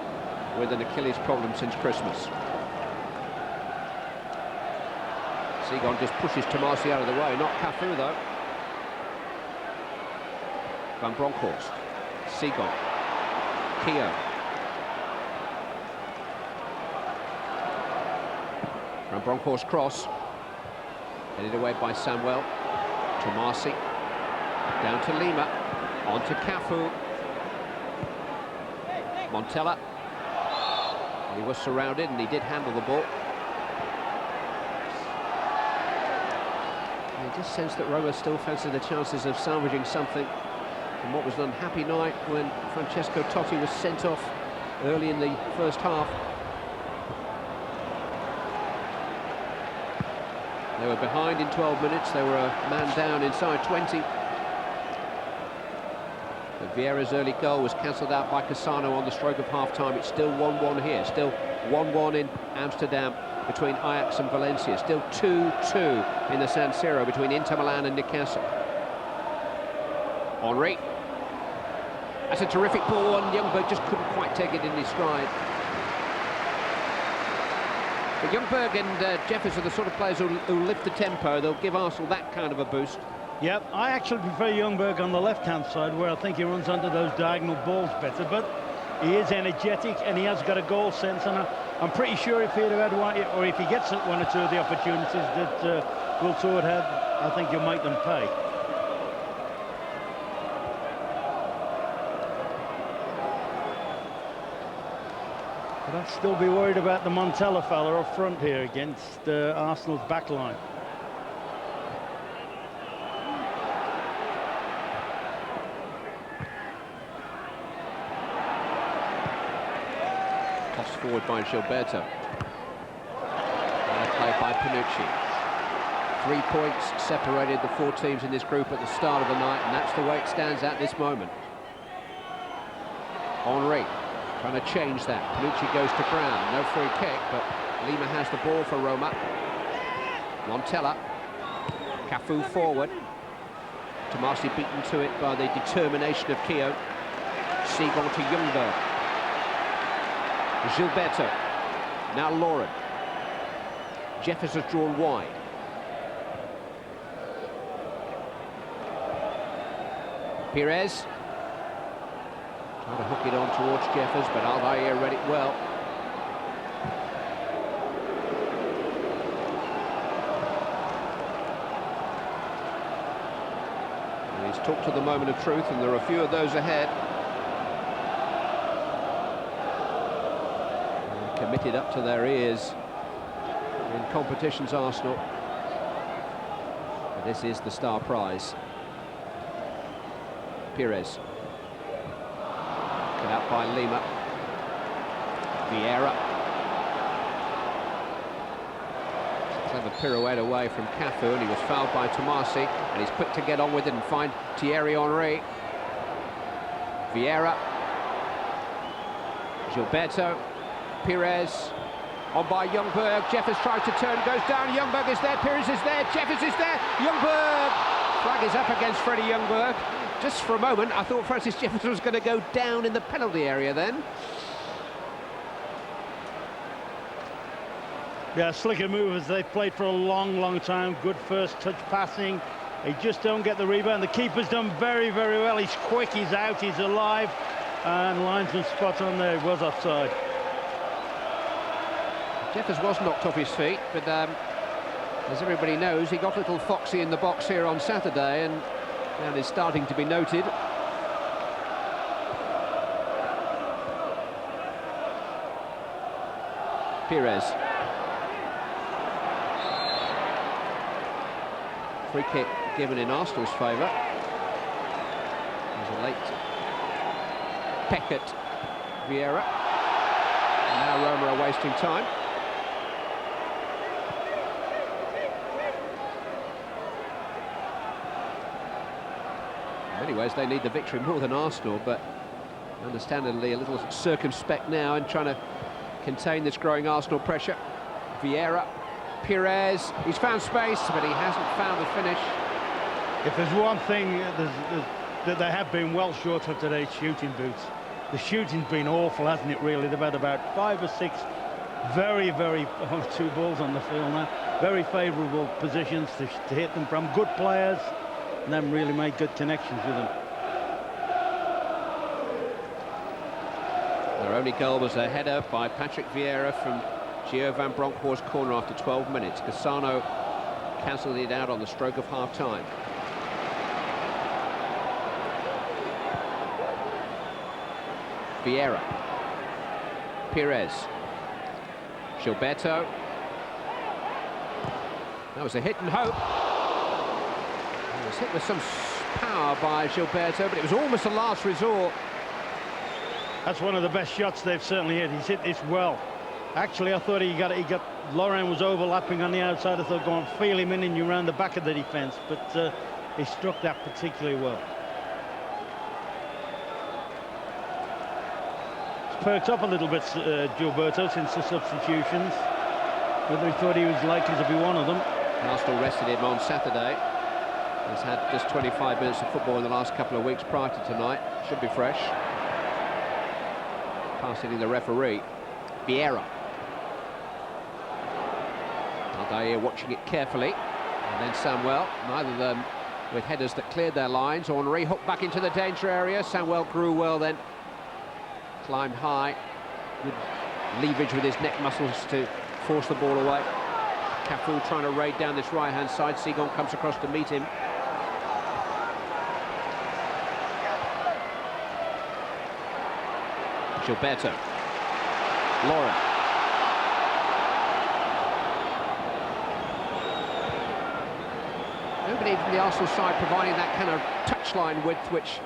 with an Achilles problem since Christmas. Segon just pushes Tomasi out of the way, not Cafu though. Van Bronckhorst, Segon, Keogh. Van Bronckhorst cross, headed away by Samuel. Tomasi, down to Lima, on to Cafu. Montella. He was surrounded and he did handle the ball. I just sense that Roma still fancy the chances of salvaging something from what was an unhappy night when Francesco Totti was sent off early in the first half. They were behind in 12 minutes. They were a man down inside 20. But Vieira's early goal was cancelled out by Cassano on the stroke of half-time. It's still 1-1 here. Still 1-1 in Amsterdam between Ajax and Valencia. Still 2-2 in the San Siro between Inter Milan and Newcastle. Henry. That's a terrific ball, and Ljungberg just couldn't quite take it in his stride. But Ljungberg and Jeffers are the sort of players who lift the tempo. They'll give Arsenal that kind of a boost. Yep, I actually prefer Ljungberg on the left-hand side, where I think he runs onto those diagonal balls better, but he is energetic and he has got a goal sense, and I'm pretty sure if he'd have had one, or if he gets one or two of the opportunities that Wiltord had, I think he'll make them pay. But I'd still be worried about the Montella fella up front here against Arsenal's back line. Tossed forward by Gilberto. And a play by Panucci. 3 points separated the 4 teams in this group at the start of the night, and that's the way it stands at this moment. Henry trying to change that. Panucci goes to Brown. No free kick, but Lima has the ball for Roma. Montella. Cafu forward. Tomasi beaten to it by the determination of Keogh. Segon to Ljungberg. Gilberto. Now Lauren. Jeffers has drawn wide. Pires. Trying to hook it on towards Jeffers, but Aldair read it well. And he's talked to the moment of truth, and there are a few of those ahead. And committed up to their ears in competitions, Arsenal. But this is the star prize. Pires. Cut out by Lima. Vieira. Clever pirouette away from Cafu, and he was fouled by Tomasi, and he's quick to get on with it and find Thierry Henry. Vieira. Gilberto. Pires. On by Ljungberg. Jeffers tries to turn, goes down. Ljungberg is there. Pires is there. Jeffers is there. Ljungberg. Flag is up against Freddie Ljungberg. Just for a moment, I thought Francis Jeffers was going to go down in the penalty area then. Yeah, slicker movers. They've played for a long, long time. Good first touch passing. They just don't get the rebound. The keeper's done very, very well. He's quick, he's out, he's alive. And linesman spot on there. It was offside. Jeffers was knocked off his feet, but as everybody knows, he got a little foxy in the box here on Saturday, and that is starting to be noted. Pires. Free kick given in Arsenal's favour. There's a late peck at Vieira. And now Roma are wasting time. In many ways, they need the victory more than Arsenal, but understandably a little circumspect now and trying to contain this growing Arsenal pressure. Vieira. Pires, he's found space, but he hasn't found the finish. If there's one thing that they have been well short of today, shooting boots. The shooting's been awful, hasn't it, really? They've had about 5 or 6 very, 2 balls on the field now. Very favourable positions to hit them from. Good players, and haven't really made good connections with them. Their only goal was a header by Patrick Vieira from Gio van Bronckhorst's corner after 12 minutes. Cassano cancelled it out on the stroke of half-time. Vieira. Pires. Gilberto. That was a hit and hope. It was hit with some power by Gilberto, but it was almost a last resort. That's one of the best shots they've certainly hit. He's hit this well. Actually, I thought he got Laurent was overlapping on the outside. I thought, go on, feel him in and you around the back of the defence, but he struck that particularly well. It's perked up a little bit, Gilberto, since the substitutions. Whether he thought he was likely to be one of them. Arsenal rested him on Saturday. He's had just 25 minutes of football in the last couple of weeks prior to tonight. Should be fresh. Pass hitting the referee. Vieira. Aldair watching it carefully, and then Samuel, neither of them with headers that cleared their lines. Henry hooked back into the danger area. Samuel grew well then, climbed high, good leverage with his neck muscles to force the ball away. Cafu trying to raid down this right-hand side. Sigon comes across to meet him. Gilberto. Laurent. Nobody from the Arsenal side providing that kind of touchline width which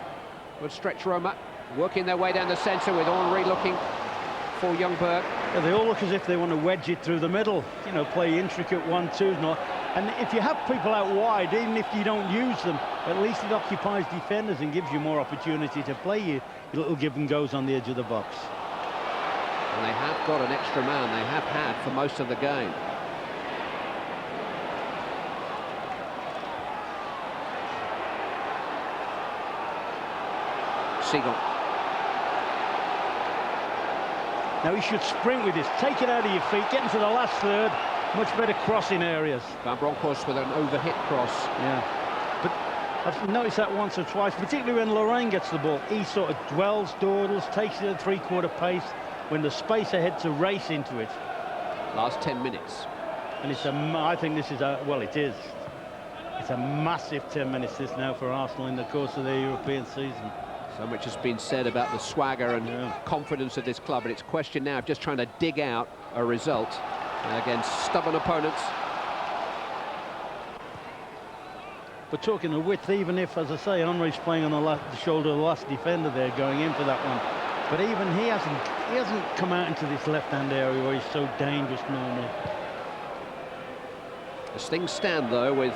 would stretch Roma, working their way down the centre with Henry looking for Ljungberg. Yeah, they all look as if they want to wedge it through the middle, you know, play intricate 1-2s. And if you have people out wide, even if you don't use them, at least it occupies defenders and gives you more opportunity to play your little give and goes on the edge of the box. And they have got an extra man, they have had for most of the game. Sigon. Now he should sprint with this, take it out of your feet, get into the last third, much better crossing areas. Van Bronckhorst with an overhit cross. Yeah, but I've noticed that once or twice, particularly when Laurent gets the ball. He sort of dawdles, takes it at three-quarter pace, when the space ahead to race into it. Last 10 minutes. And it's I think this is it is. It's a massive 10 minutes this now for Arsenal in the course of their European season. So much has been said about the swagger and confidence of this club, but it's a question now of just trying to dig out a result against stubborn opponents. But talking of width, even if, as I say, Henry's playing on the shoulder of the last defender there, going in for that one, but even he hasn't come out into this left-hand area where he's so dangerous normally. As things stand, though, with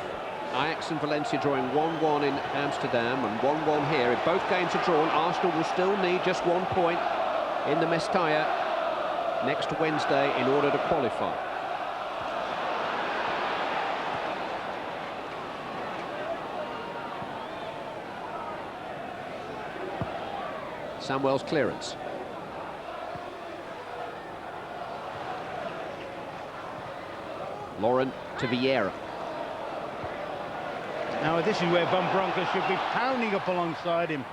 Ajax and Valencia drawing 1-1 in Amsterdam and 1-1 here, if both games are drawn, Arsenal will still need just 1 point in the Mestalla next Wednesday in order to qualify. Samuel's clearance. Lauren to Vieira. Now this is where Van Bronckhorst should be pounding up alongside him.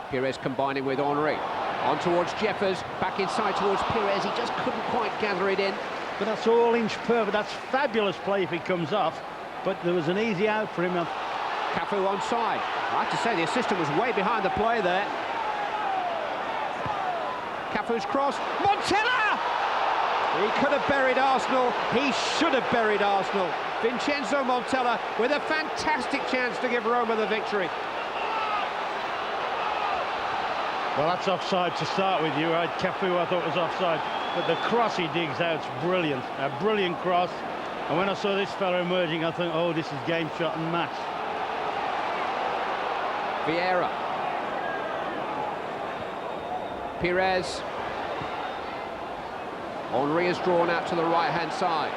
Pires combining with Henry. On towards Jeffers, back inside towards Pires. He just couldn't quite gather it in. But that's all inch perfect. That's fabulous play if it comes off. But there was an easy out for him. Cafu onside. I have to say the assistant was way behind the play there. Cafu's cross. Montella! He could have buried Arsenal. He should have buried Arsenal. Vincenzo Montella with a fantastic chance to give Roma the victory. Well, that's offside to start with. You right, Cafu I thought was offside, but the cross he digs out's brilliant. A brilliant cross. And when I saw this fella emerging, I thought, oh, this is game, shot and match. Vieira. Pires. Henry is drawn out to the right-hand side.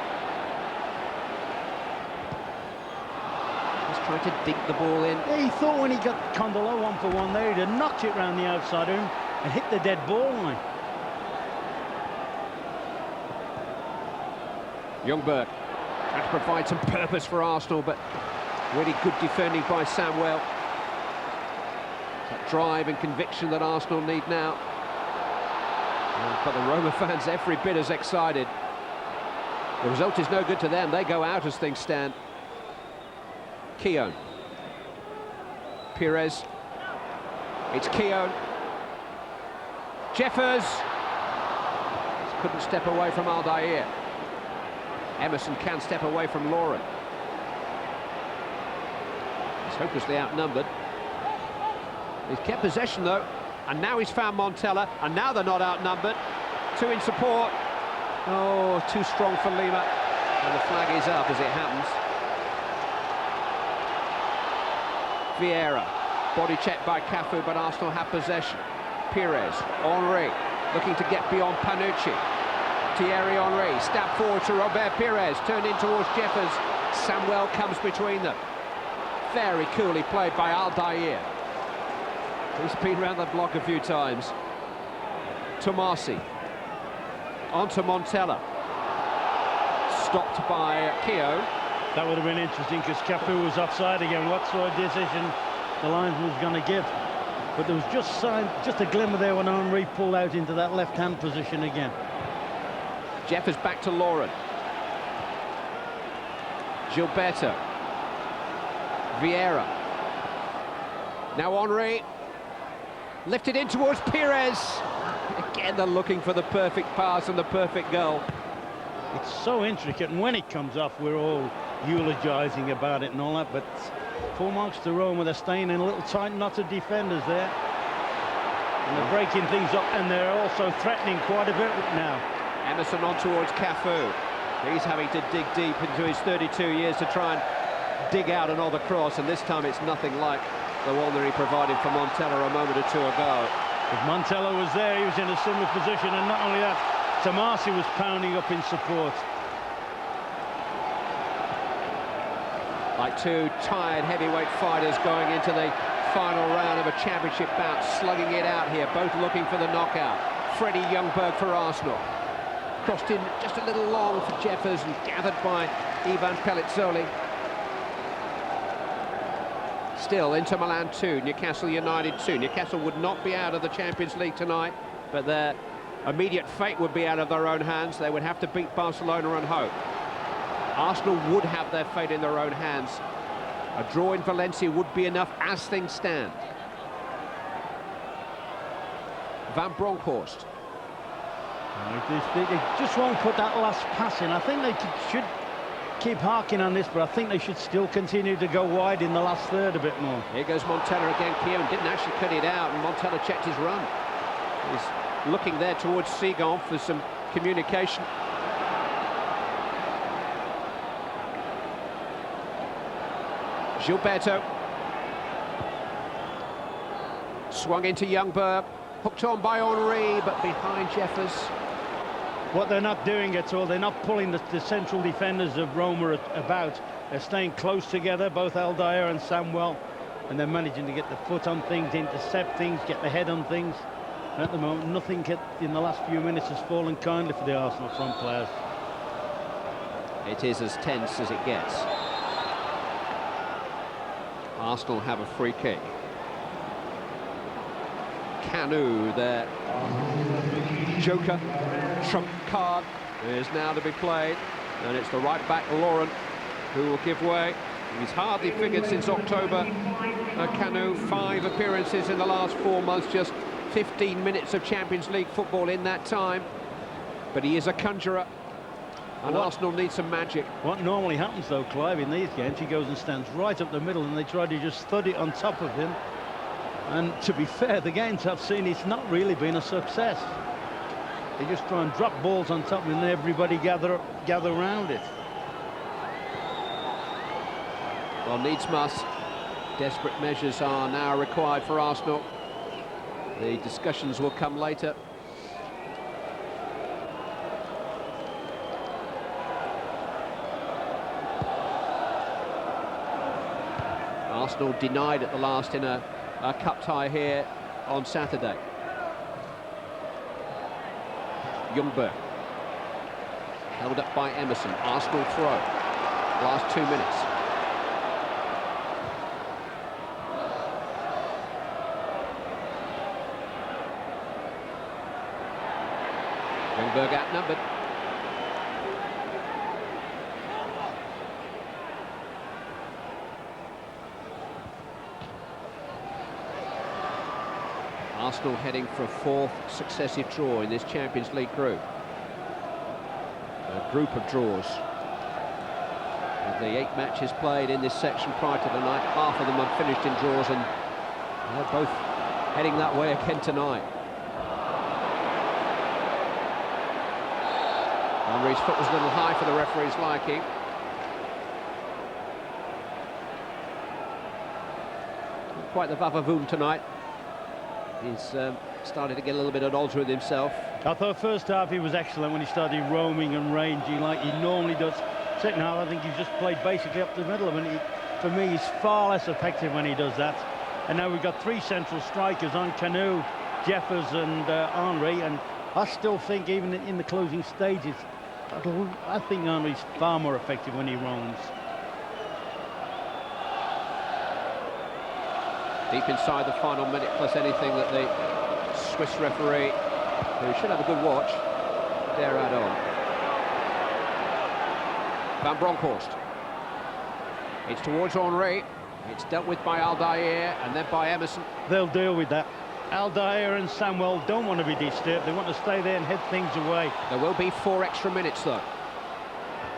He's trying to dig the ball in. Yeah, he thought when he got Condolo 1-for-1 there, he'd have knocked it round the outside of him and hit the dead ball line. Ljungberg trying to provide some purpose for Arsenal, but really good defending by Samuel. That drive and conviction that Arsenal need now. But the Roma fans every bit as excited. The result is no good to them. They go out as things stand. Keown. Pires. It's Keown. Jeffers. Just couldn't step away from Aldair. Emerson can step away from Lauren. He's hopelessly outnumbered. He's kept possession though. And now he's found Montella, and now they're not outnumbered. Two in support. Oh, too strong for Lima. And the flag is up as it happens. Vieira. Body checked by Cafu, but Arsenal have possession. Pires. Henry. Looking to get beyond Panucci. Thierry Henry. Stab forward to Robert Pires. Turned in towards Jeffers. Samuel comes between them. Very coolly played by Aldair. He's been round the block a few times. Tomasi. On to Montella. Stopped by Keown. That would have been interesting because Cafu was offside again. What sort of decision the linesman was going to give? But there was just a glimmer there when Henry pulled out into that left-hand position again. Jeffers back to Lauren. Gilberto. Vieira. Now Henry. Lifted in towards Pires. Again, they're looking for the perfect pass and the perfect goal. It's so intricate, and when it comes off, we're all eulogising about it and all that, but full marks to Roma. They're staying in a little tight knot of defenders there. And they're breaking things up, and they're also threatening quite a bit now. Emerson on towards Cafu. He's having to dig deep into his 32 years to try and dig out another cross, and this time it's nothing like the one that he provided for Montella a moment or two ago. If Montella was there, he was in a similar position, and not only that, Tomasi was pounding up in support. Like two tired heavyweight fighters going into the final round of a championship bout, slugging it out here, both looking for the knockout. Freddie Ljungberg for Arsenal. Crossed in just a little long for Jeffers and gathered by Ivan Pellizzoli. Still, Inter Milan 2, Newcastle United 2. Newcastle would not be out of the Champions League tonight, but their immediate fate would be out of their own hands. They would have to beat Barcelona and hope. Arsenal would have their fate in their own hands. A draw in Valencia would be enough as things stand. Van Bronckhorst. They just won't put that last pass in. I think they should keep harking on this, but I think they should still continue to go wide in the last third a bit more. Here goes Montella again. Keown didn't actually cut it out, and Montella checked his run. He's looking there towards Seagon for some communication. Gilberto. Swung into Youngberg. Hooked on by Henry, but behind Jeffers. What they're not doing at all, they're not pulling the central defenders of Roma about. They're staying close together, both Aldair and Samuel, and they're managing to get the foot on things, intercept things, get the head on things. At the moment, nothing in the last few minutes has fallen kindly for the Arsenal front players. It is as tense as it gets. Arsenal have a free kick. Cassano, their joker, trump card, is now to be played, and it's the right back Laurent who will give way. He's hardly figured since October. Cassano, 5 appearances in the last 4 months, just 15 minutes of Champions League football in that time, but he is a conjurer, and Arsenal need some magic. What normally happens though, Clive, in these games, he goes and stands right up the middle and they try to just thud it on top of him. And to be fair, the games I've seen, it's not really been a success. They just try and drop balls on top and then everybody gather around it. Well, needs must. Desperate measures are now required for Arsenal. The discussions will come later. Arsenal denied at the last in a cup tie here on Saturday. Youngberg held up by Emerson. Arsenal throw. Last 2 minutes. Youngberg outnumbered. Arsenal heading for a 4th successive draw in this Champions League group. A group of draws. Of the 8 matches played in this section prior to tonight, half of them have finished in draws, and they're both heading that way again tonight. Henry's foot was a little high for the referee's liking. Not quite the va-va-voom tonight. He's started to get a little bit at odds with himself. I thought first half he was excellent when he started roaming and ranging like he normally does. Second half, I think he's just played basically up the middle. I mean, for me, he's far less effective when he does that. And now we've got 3 central strikers on Cassano, Jeffers and Henry, and I still think even in the closing stages, I think Henry's far more effective when he roams. Deep inside the final minute plus anything that the Swiss referee, who should have a good watch, dare add on. Van Bronckhorst. It's towards Henry. It's dealt with by Aldair and then by Emerson. They'll deal with that. Aldair and Samuel don't want to be disturbed. They want to stay there and head things away. There will be 4 extra minutes though.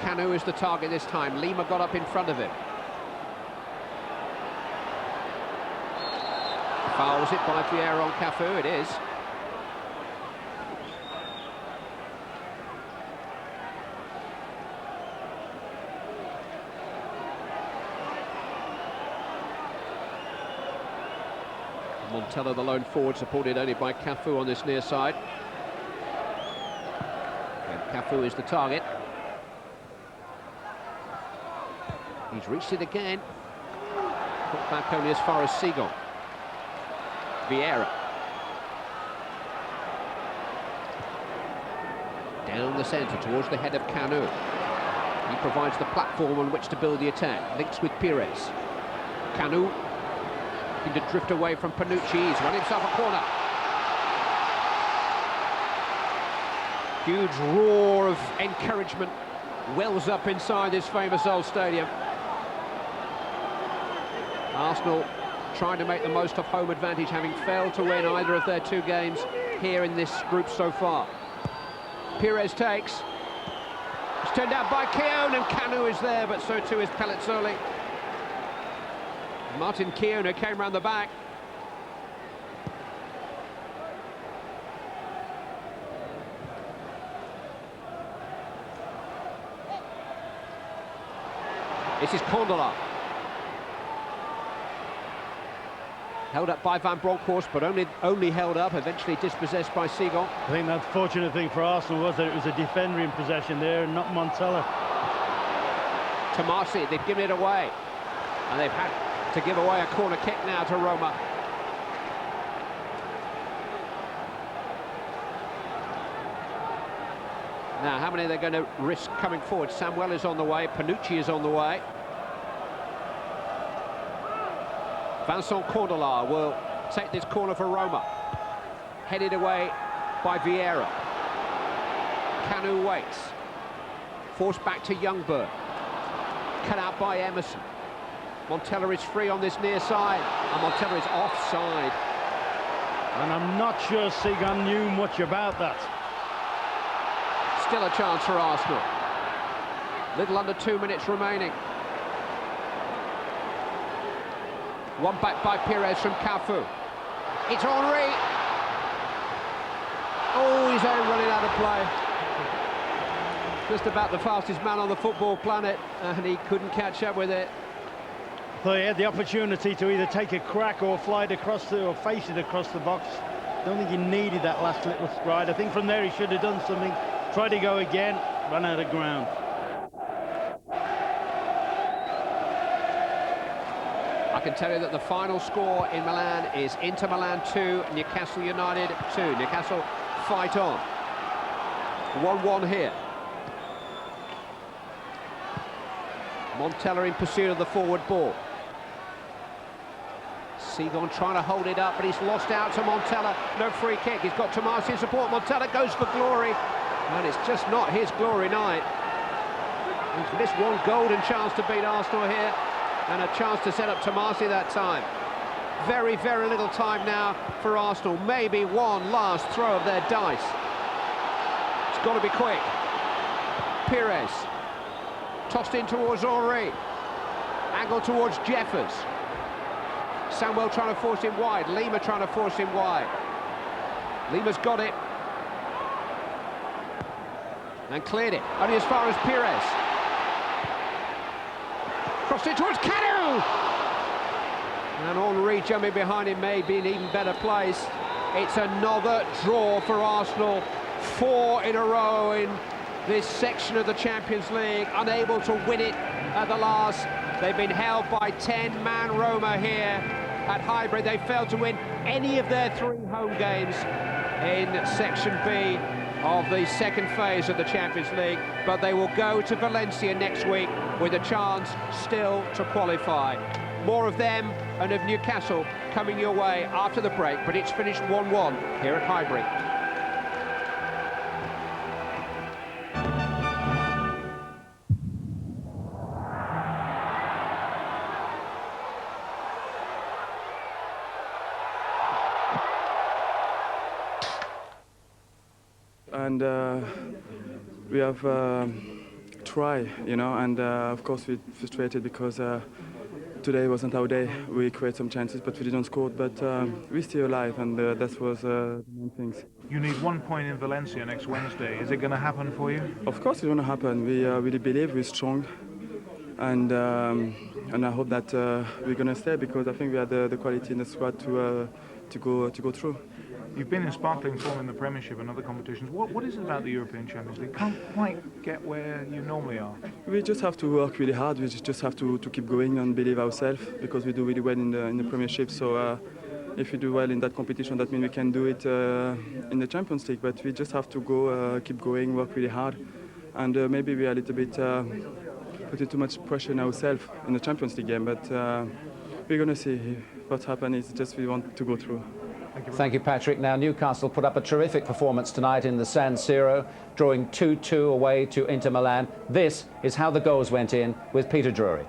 Cassano is the target this time. Lima got up in front of him. Fouls it by Vieira on Cafu, it is. Montello, the lone forward, supported only by Cafu on this near side. And Cafu is the target. He's reached it again. Put back only as far as Seagon. Vieira. Down the centre towards the head of Cassano. He provides the platform on which to build the attack. Links with Pires. Cassano looking to drift away from Panucci. He's run himself a corner. Huge roar of encouragement wells up inside this famous old stadium. Arsenal trying to make the most of home advantage, having failed to win either of their 2 games here in this group so far. Pires takes. It's turned out by Keown, and Cassano is there, but so too is Pellizzoli. Martin Keown came round the back. This is Kondola. Held up by Van Bronckhorst, but only held up, eventually dispossessed by Seagon. I think the fortunate thing for Arsenal was that it was a defender in possession there, and not Montella. Tomasi, they've given it away. And they've had to give away a corner kick now to Roma. Now, how many are they going to risk coming forward? Samuel is on the way, Panucci is on the way. Vincent Cordola will take this corner for Roma. Headed away by Vieira. Cassano waits. Forced back to Youngberg. Cut out by Emerson. Montella is free on this near side, and Montella is offside. And I'm not sure Seagon knew much about that. Still a chance for Arsenal. Little under 2 minutes remaining. One back by Pires from Cafu. It's Henry. Oh, he's running out of play. Just about the fastest man on the football planet, and he couldn't catch up with it. Well, he had the opportunity to either take a crack or fly it across or face it across the box. Don't think he needed that last little stride. I think from there he should have done something. Tried to go again, run out of ground. I can tell you that the final score in Milan is Inter Milan 2, Newcastle United 2. Newcastle fight on. 1-1 here. Montella in pursuit of the forward ball. Seagon trying to hold it up, but he's lost out to Montella. No free kick. He's got Tomasi in support. Montella goes for glory, and it's just not his glory night. He's missed one golden chance to beat Arsenal here, and a chance to set up Tomasi that time. Very, very little time now for Arsenal. Maybe one last throw of their dice. It's got to be quick. Pires. Tossed in towards Henry. Angle towards Jeffers. Samuel trying to force him wide. Lima trying to force him wide. Lima's got it. And cleared it. Only as far as Pires. Crossed it towards Cassano. And Henry jumping behind him may be an even better place. It's another draw for Arsenal. 4 in a row in this section of the Champions League, unable to win it at the last. They've been held by 10-man Roma here at Highbury. They failed to win any of their 3 home games in Section B of the second phase of the Champions League, but they will go to Valencia next week with a chance still to qualify. More of them and of Newcastle coming your way after the break, but it's finished 1-1 here at Highbury. And we have tried, you know, and of course we're frustrated because today wasn't our day. We created some chances, but we didn't score. But we're still alive, and that was the main things. You need 1 point in Valencia next Wednesday. Is it going to happen for you? Of course it's going to happen. We really believe we're strong, and I hope that we're going to stay, because I think we have the quality in the squad to go through. You've been in sparkling form in the Premiership and other competitions. What is it about the European Champions League? Can't quite get where you normally are. We just have to work really hard. We just have to keep going and believe ourselves, because we do really well in the Premiership. So if we do well in that competition, that means we can do it in the Champions League. But we just have to go, keep going, work really hard, and maybe we are a little bit putting too much pressure on ourselves in the Champions League game. But we're going to see what happens. It's just we want to go through. Thank you, Patrick. Now, Newcastle put up a terrific performance tonight in the San Siro, drawing 2-2 away to Inter Milan. This is how the goals went in with Peter Drury.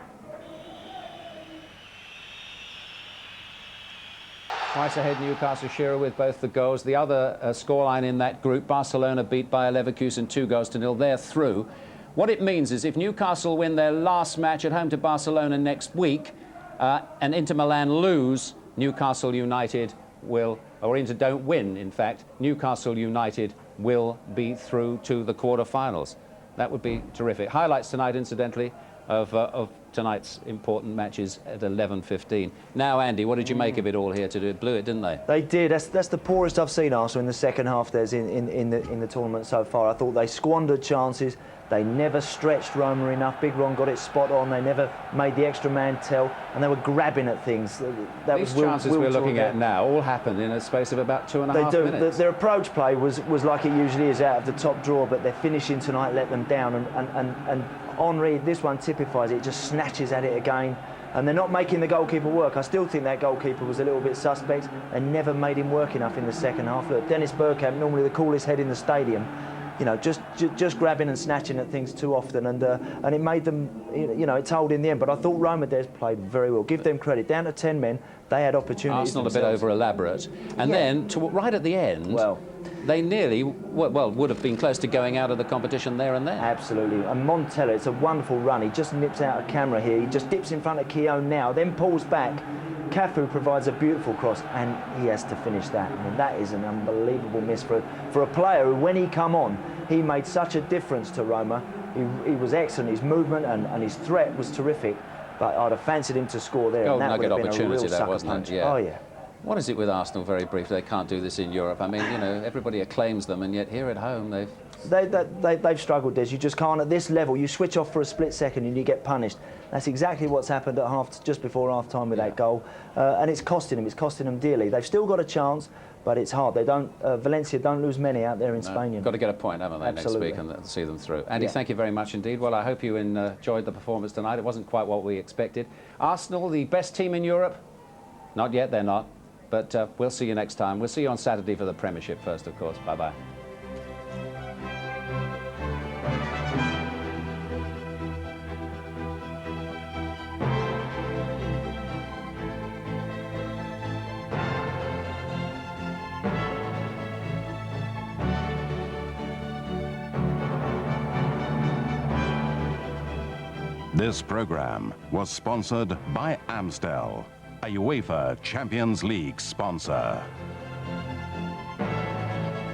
Twice ahead, Newcastle Shearer with both the goals. The other scoreline in that group, Barcelona beat Bayer Leverkusen 2-0. They're through. What it means is if Newcastle win their last match at home to Barcelona next week and Inter Milan lose, Newcastle United will, or Inter don't win, in fact, Newcastle United will be through to the quarter-finals. That would be terrific. Highlights tonight, incidentally, of tonight's important matches at 11:15. Now, Andy, what did you make of it all here? To do it, blew it, didn't they? They did. That's the poorest I've seen Arsenal in the second half. There's in the tournament so far. I thought they squandered chances. They never stretched Roma enough. Big Ron got it spot on. They never made the extra man tell, and they were grabbing at things. These chances we're looking at now all happened in a space of about 2.5 minutes. Their approach play was like it usually is, out of the top drawer, but their finishing tonight let them down. And Henry, this one typifies it. Just snatches at it again. And they're not making the goalkeeper work. I still think that goalkeeper was a little bit suspect. They never made him work enough in the second half. Look, Dennis Bergkamp, normally the coolest head in the stadium, you know, just grabbing and snatching at things too often, and it made them, you know, it told in the end. But I thought Roma played very well. Give them credit. Down to 10 men, they had opportunities. Arsenal a bit over elaborate, and then right at the end, well, they nearly would have been close to going out of the competition there and then. Absolutely. And Montella, it's a wonderful run. He just nips out of camera here. He just dips in front of Keown now, then pulls back. Cafu provides a beautiful cross, and he has to finish that. I mean, that is an unbelievable miss for a player who, when he come on, he made such a difference to Roma. He was excellent. His movement and his threat was terrific. But I'd have fancied him to score there. Golden and that nugget would have been opportunity, a real that sucker wasn't punch. it? Yeah. Oh yeah. What is it with Arsenal, very briefly? They can't do this in Europe. I mean, you know, everybody acclaims them, and yet here at home they've struggled, Des. You just can't, at this level, you switch off for a split second and you get punished. That's exactly what's happened at just before half-time with that goal. And it's costing them. It's costing them dearly. They've still got a chance, but it's hard. They don't. Valencia don't lose many out there in Spain. Got to get a point, haven't they, Absolutely. next week, and see them through. Andy, thank you very much indeed. Well, I hope you enjoyed the performance tonight. It wasn't quite what we expected. Arsenal, the best team in Europe? Not yet, they're not. But we'll see you next time. We'll see you on Saturday for the Premiership first, of course. Bye-bye. This program was sponsored by Amstel, a UEFA Champions League sponsor.